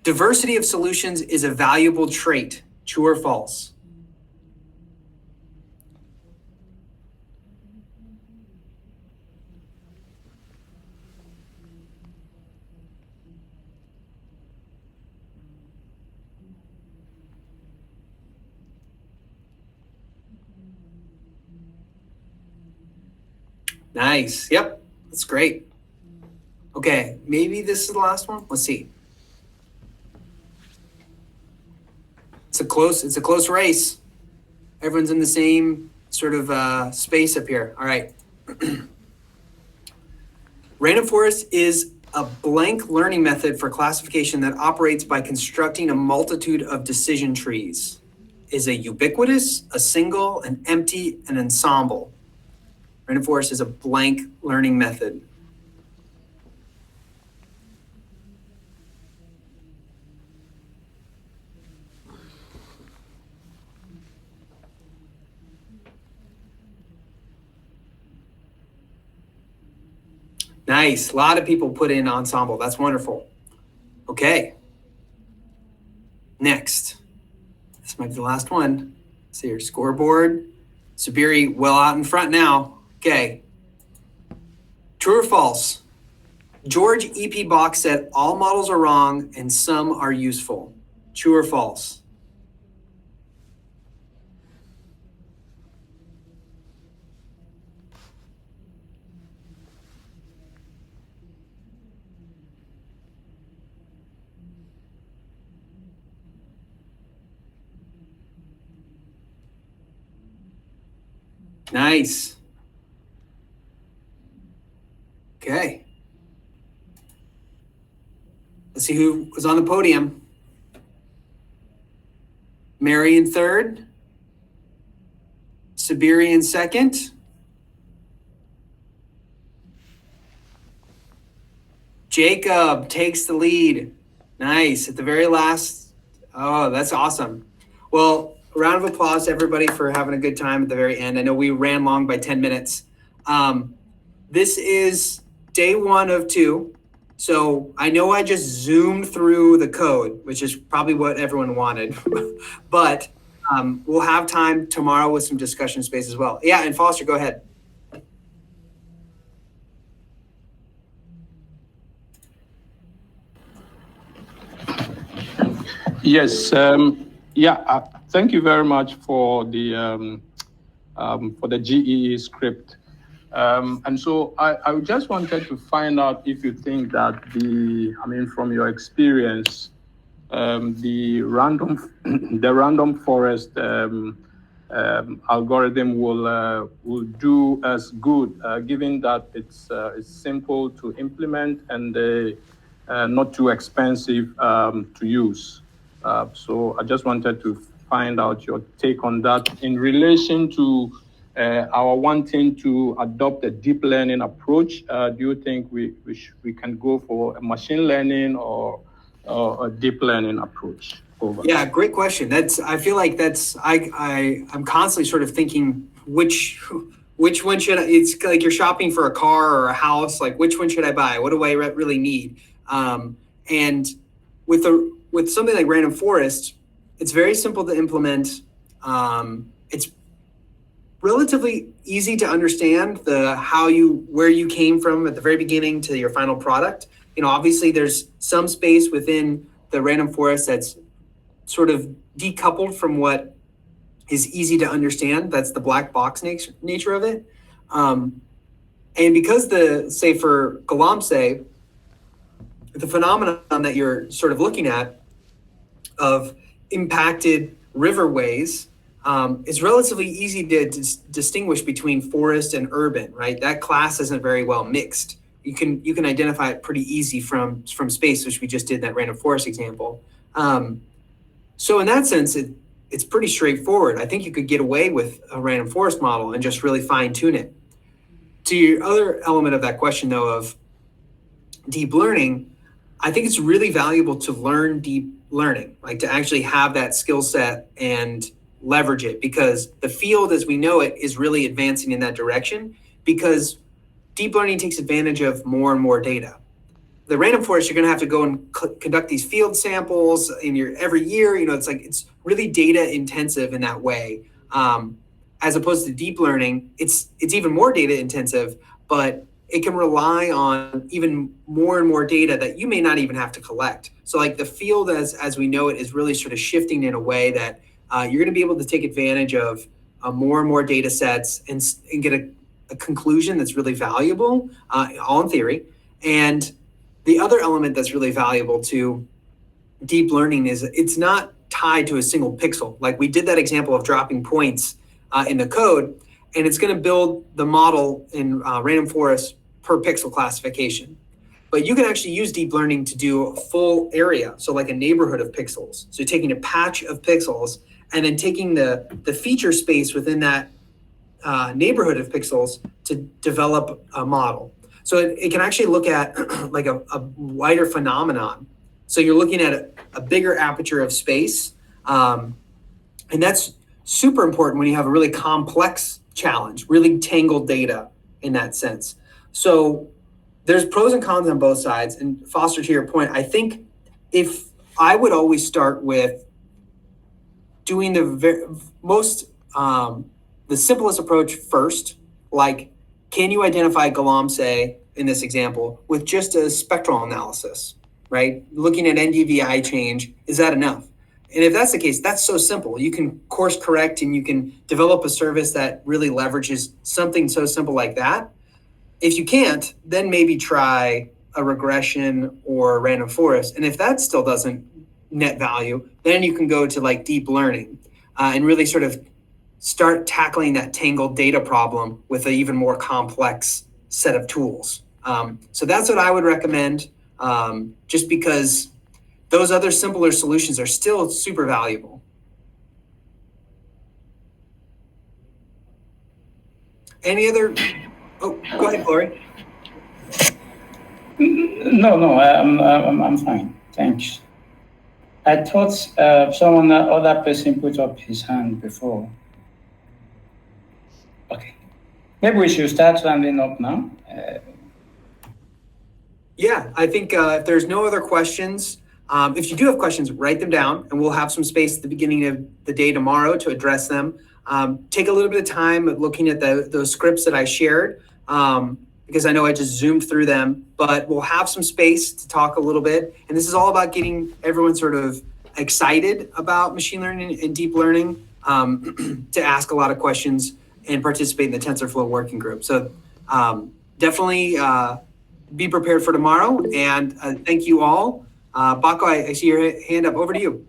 Diversity of solutions is a valuable trait. True or false? Nice. Yep, that's great. Okay, maybe this is the last one. Let's see. It's a close race. Everyone's in the same sort of space up here. All right. Random forest is a blank learning method for classification that operates by constructing a multitude of decision trees. Is a ubiquitous, a single, an empty, an ensemble. Random forest is a blank learning method. Nice. A lot of people put in ensemble. That's wonderful. Okay. Next. This might be the last one. See your scoreboard. Sabiri well out in front now. Okay. True or false? George E.P. Bach said all models are wrong and some are useful. True or false? Nice. Okay. Let's see who was on the podium. Mary in third. Sabiri in second. Jacob takes the lead. Nice. At the very last. Oh, that's awesome. Well, a round of applause to everybody for having a good time at the very end. I know we ran long by 10 minutes. This is day 1 of 2. So I know I just zoomed through the code, which is probably what everyone wanted, but we'll have time tomorrow with some discussion space as well. Yeah, and Foster, go ahead. Yes. Thank you very much for the GEE script. And so I just wanted to find out if you think that from your experience, the random forest algorithm will do as good, given that it's simple to implement and not too expensive to use. So I just wanted to find out your take on that in relation to our wanting to adopt a deep learning approach. Do you think we can go for a machine learning or a deep learning approach? Over. Yeah, great question. I feel like I'm constantly sort of thinking which one should it's like you're shopping for a car or a house, like which one should I buy? What do I really need? And with something like random forest, it's very simple to implement. It's relatively easy to understand where you came from at the very beginning to your final product. Obviously there's some space within the random forest that's sort of decoupled from what is easy to understand. That's the black box nature of it. And because say for Galamsey, the phenomenon that you're sort of looking at of impacted riverways is relatively easy to distinguish between forest and urban, right? That class isn't very well mixed. You can identify it pretty easy from space, which we just did in that random forest example. So in that sense, it's pretty straightforward. I think you could get away with a random forest model and just really fine tune it. To your other element of that question, though, of deep learning, I think it's really valuable to learn deep learning, like to actually have that skill set and leverage it, because the field as we know it is really advancing in that direction, because deep learning takes advantage of more and more data. The random forest, you're going to have to go and conduct these field samples every year. It's really data intensive in that way. As opposed to deep learning, it's even more data intensive, but it can rely on even more and more data that you may not even have to collect. So like the field as we know it is really sort of shifting in a way that you're going to be able to take advantage of more and more data sets and get a conclusion that's really valuable, all in theory. And the other element that's really valuable to deep learning is it's not tied to a single pixel. Like we did that example of dropping points in the code, and it's going to build the model in random forest per pixel classification. But you can actually use deep learning to do a full area, so like a neighborhood of pixels. So you're taking a patch of pixels and then taking the feature space within that neighborhood of pixels to develop a model. So it can actually look at like a wider phenomenon. So you're looking at a bigger aperture of space. And that's super important when you have a really complex challenge, really tangled data in that sense. So there's pros and cons on both sides. And Foster, to your point, I think if I would always start with doing the simplest approach first, like can you identify Galamsey in this example with just a spectral analysis, right? Looking at NDVI change, is that enough? And if that's the case, that's so simple. You can course correct and you can develop a service that really leverages something so simple like that. If you can't, then maybe try a regression or random forest. And if that still doesn't net value, then you can go to like deep learning and really sort of start tackling that tangled data problem with an even more complex set of tools. So that's what I would recommend, just because those other simpler solutions are still super valuable. Any other? Oh, go ahead, Glory. No, I'm fine. Thanks. I thought other person put up his hand before. Okay. Maybe we should start rounding up now. Yeah, I think if there's no other questions, if you do have questions, write them down, and we'll have some space at the beginning of the day tomorrow to address them. Take a little bit of time looking at those scripts that I shared, because I know I just zoomed through them, but we'll have some space to talk a little bit. And this is all about getting everyone sort of excited about machine learning and deep learning, to ask a lot of questions and participate in the TensorFlow working group. So definitely be prepared for tomorrow, and thank you all. Baco, I see your hand up. Over to you.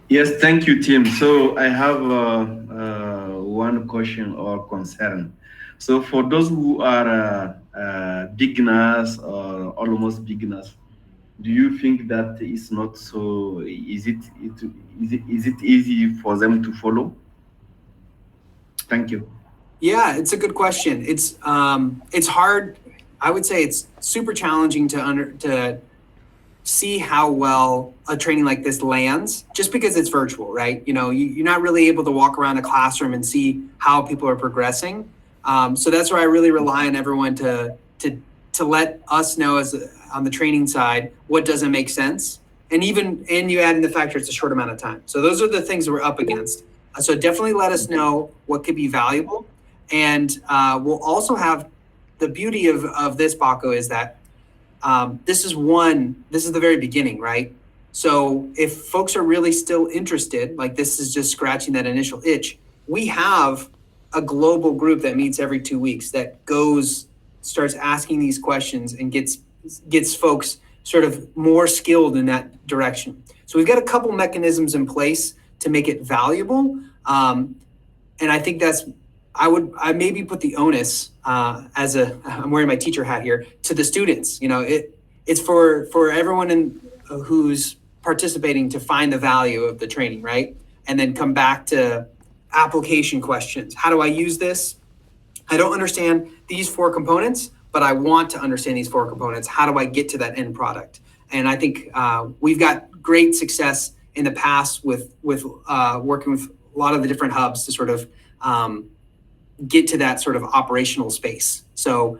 Yes, thank you, Tim. So I have one question or concern. So for those who are beginners or almost beginners, do you think that it's not so? Is it easy for them to follow? Thank you. Yeah, it's a good question. It's hard. I would say it's super challenging to see how well a training like this lands, just because it's virtual, right? You're not really able to walk around a classroom and see how people are progressing. So that's where I really rely on everyone to let us know on the training side what doesn't make sense, and you add in the factor it's a short amount of time. So those are the things that we're up against. So definitely let us know what could be valuable, and we'll also have the beauty of this, Baco, is that this is the very beginning, right? So if folks are really still interested, like this is just scratching that initial itch, we have a global group that meets every 2 weeks that starts asking these questions and gets folks sort of more skilled in that direction. So we've got a couple mechanisms in place to make it valuable. And I think I maybe put the onus I'm wearing my teacher hat here, to the students. It's for everyone who's participating to find the value of the training, right? And then come back to application questions. How do I use this? I don't understand these 4 components, but I want to understand these 4 components. How do I get to that end product? And I think we've got great success in the past with working with a lot of the different hubs to sort of get to that sort of operational space. So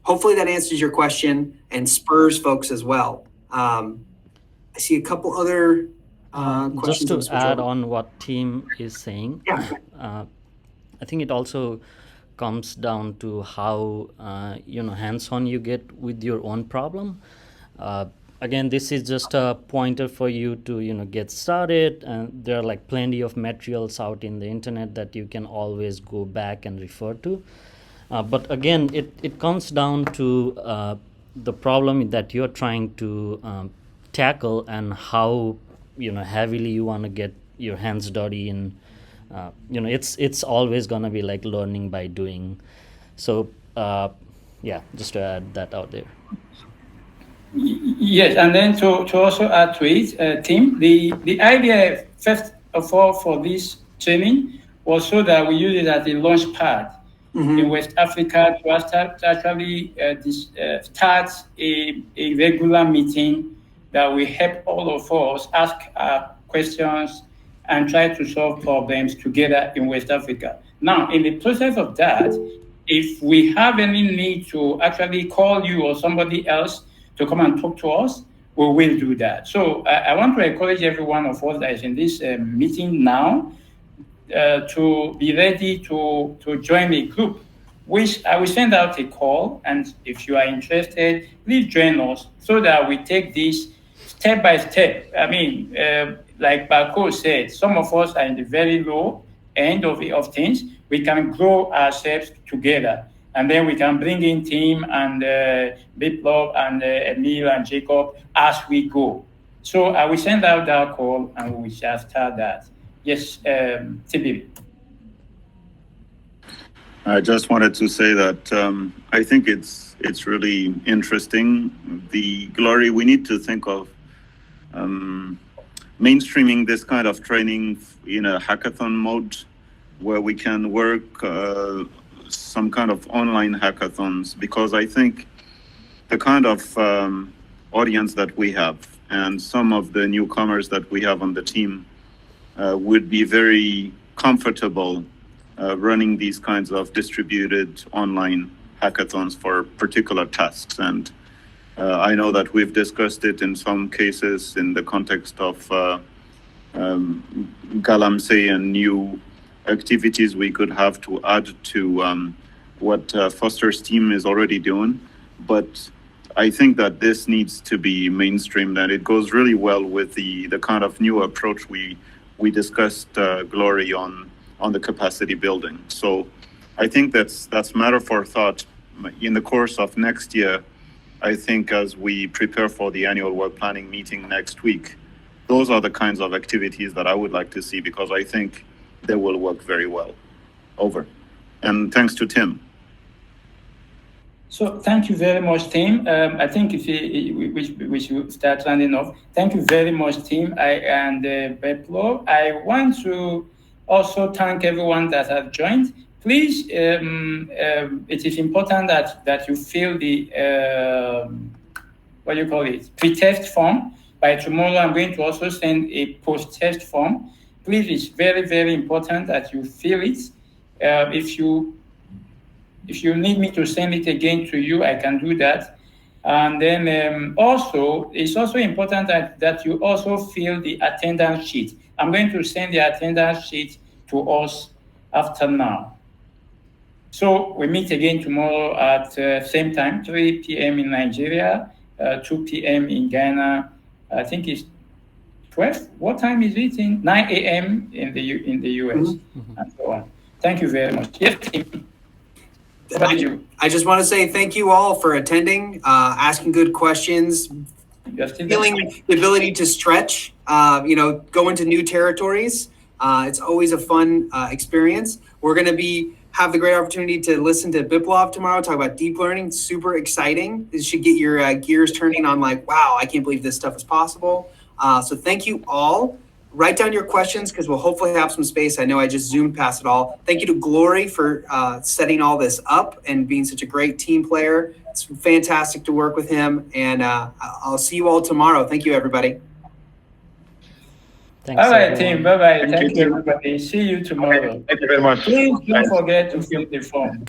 hopefully that answers your question and spurs folks as well. I see a couple other questions. Just to add on what Tim is saying, yeah. I think it also comes down to how hands-on you get with your own problem. Again, this is just a pointer for you to get started, and there are like plenty of materials out in the internet that you can always go back and refer to. But again, it comes down to the problem that you're trying to tackle and how heavily you want to get your hands dirty in. It's always gonna be like learning by doing. So just to add that out there. Yes, and then to also add to it, Tim, the idea first of all for this training was so that we use it as a launch pad in West Africa to actually start a regular meeting that will help all of us ask questions and try to solve problems together in West Africa. Now, in the process of that, if we have any need to actually call you or somebody else to come and talk to us, we will do that. So I want to encourage every one of us that is in this meeting now to be ready to join a group, which I will send out a call. And if you are interested, please join us so that we take this step by step. I mean, like Barco said, some of us are in the very low end of things. We can grow ourselves together. And then we can bring in Tim and Biplov and Emil and Jacob as we go. So I will send out that call and we shall start that. Yes, Tibi. I just wanted to say that I think it's really interesting. The glory, we need to think of mainstreaming this kind of training in a hackathon mode where we can work some kind of online hackathons, because I think the kind of audience that we have and some of the newcomers that we have on the team would be very comfortable running these kinds of distributed online hackathons for particular tasks. And I know that we've discussed it in some cases in the context of Galamsey and new activities we could have to add to what Foster's team is already doing. But I think that this needs to be mainstreamed, and it goes really well with the kind of new approach we discussed, Glory, on the capacity building. So I think that's matter for thought in the course of next year. I think as we prepare for the annual work planning meeting next week, those are the kinds of activities that I would like to see, because I think they will work very well. Over. And thanks to Tim. So thank you very much, Tim. I think we should start rounding off. Thank you very much, Tim and Beplo. I want to also thank everyone that has joined. Please, it is important that you fill the, pre-test form. By tomorrow, I'm going to also send a post-test form. Please, it's very, very important that you fill it. If you need me to send it again to you, I can do that. And then also, it's also important that you also fill the attendance sheet. I'm going to send the attendance sheet to us after now. So we meet again tomorrow at same time, 3 p.m. in Nigeria, 2 p.m. in Ghana. I think it's 12. What time is it in 9 a.m. in the US, and so on. Thank you very much. Yes, Tim. Thank you. I just want to say thank you all for attending, asking good questions, feeling the ability to stretch, go into new territories. It's always a fun experience. We're going to have the great opportunity to listen to Biplav tomorrow, talk about deep learning. Super exciting. This should get your gears turning on like, wow, I can't believe this stuff is possible. So thank you all. Write down your questions because we'll hopefully have some space. I know I just zoomed past it all. Thank you to Glory for setting all this up and being such a great team player. It's fantastic to work with him. And I'll see you all tomorrow. Thank you, everybody. Thanks, All right, everyone. team. Bye-bye. Thank you, everybody. See you tomorrow. Thank you very much. Please don't forget to fill the form.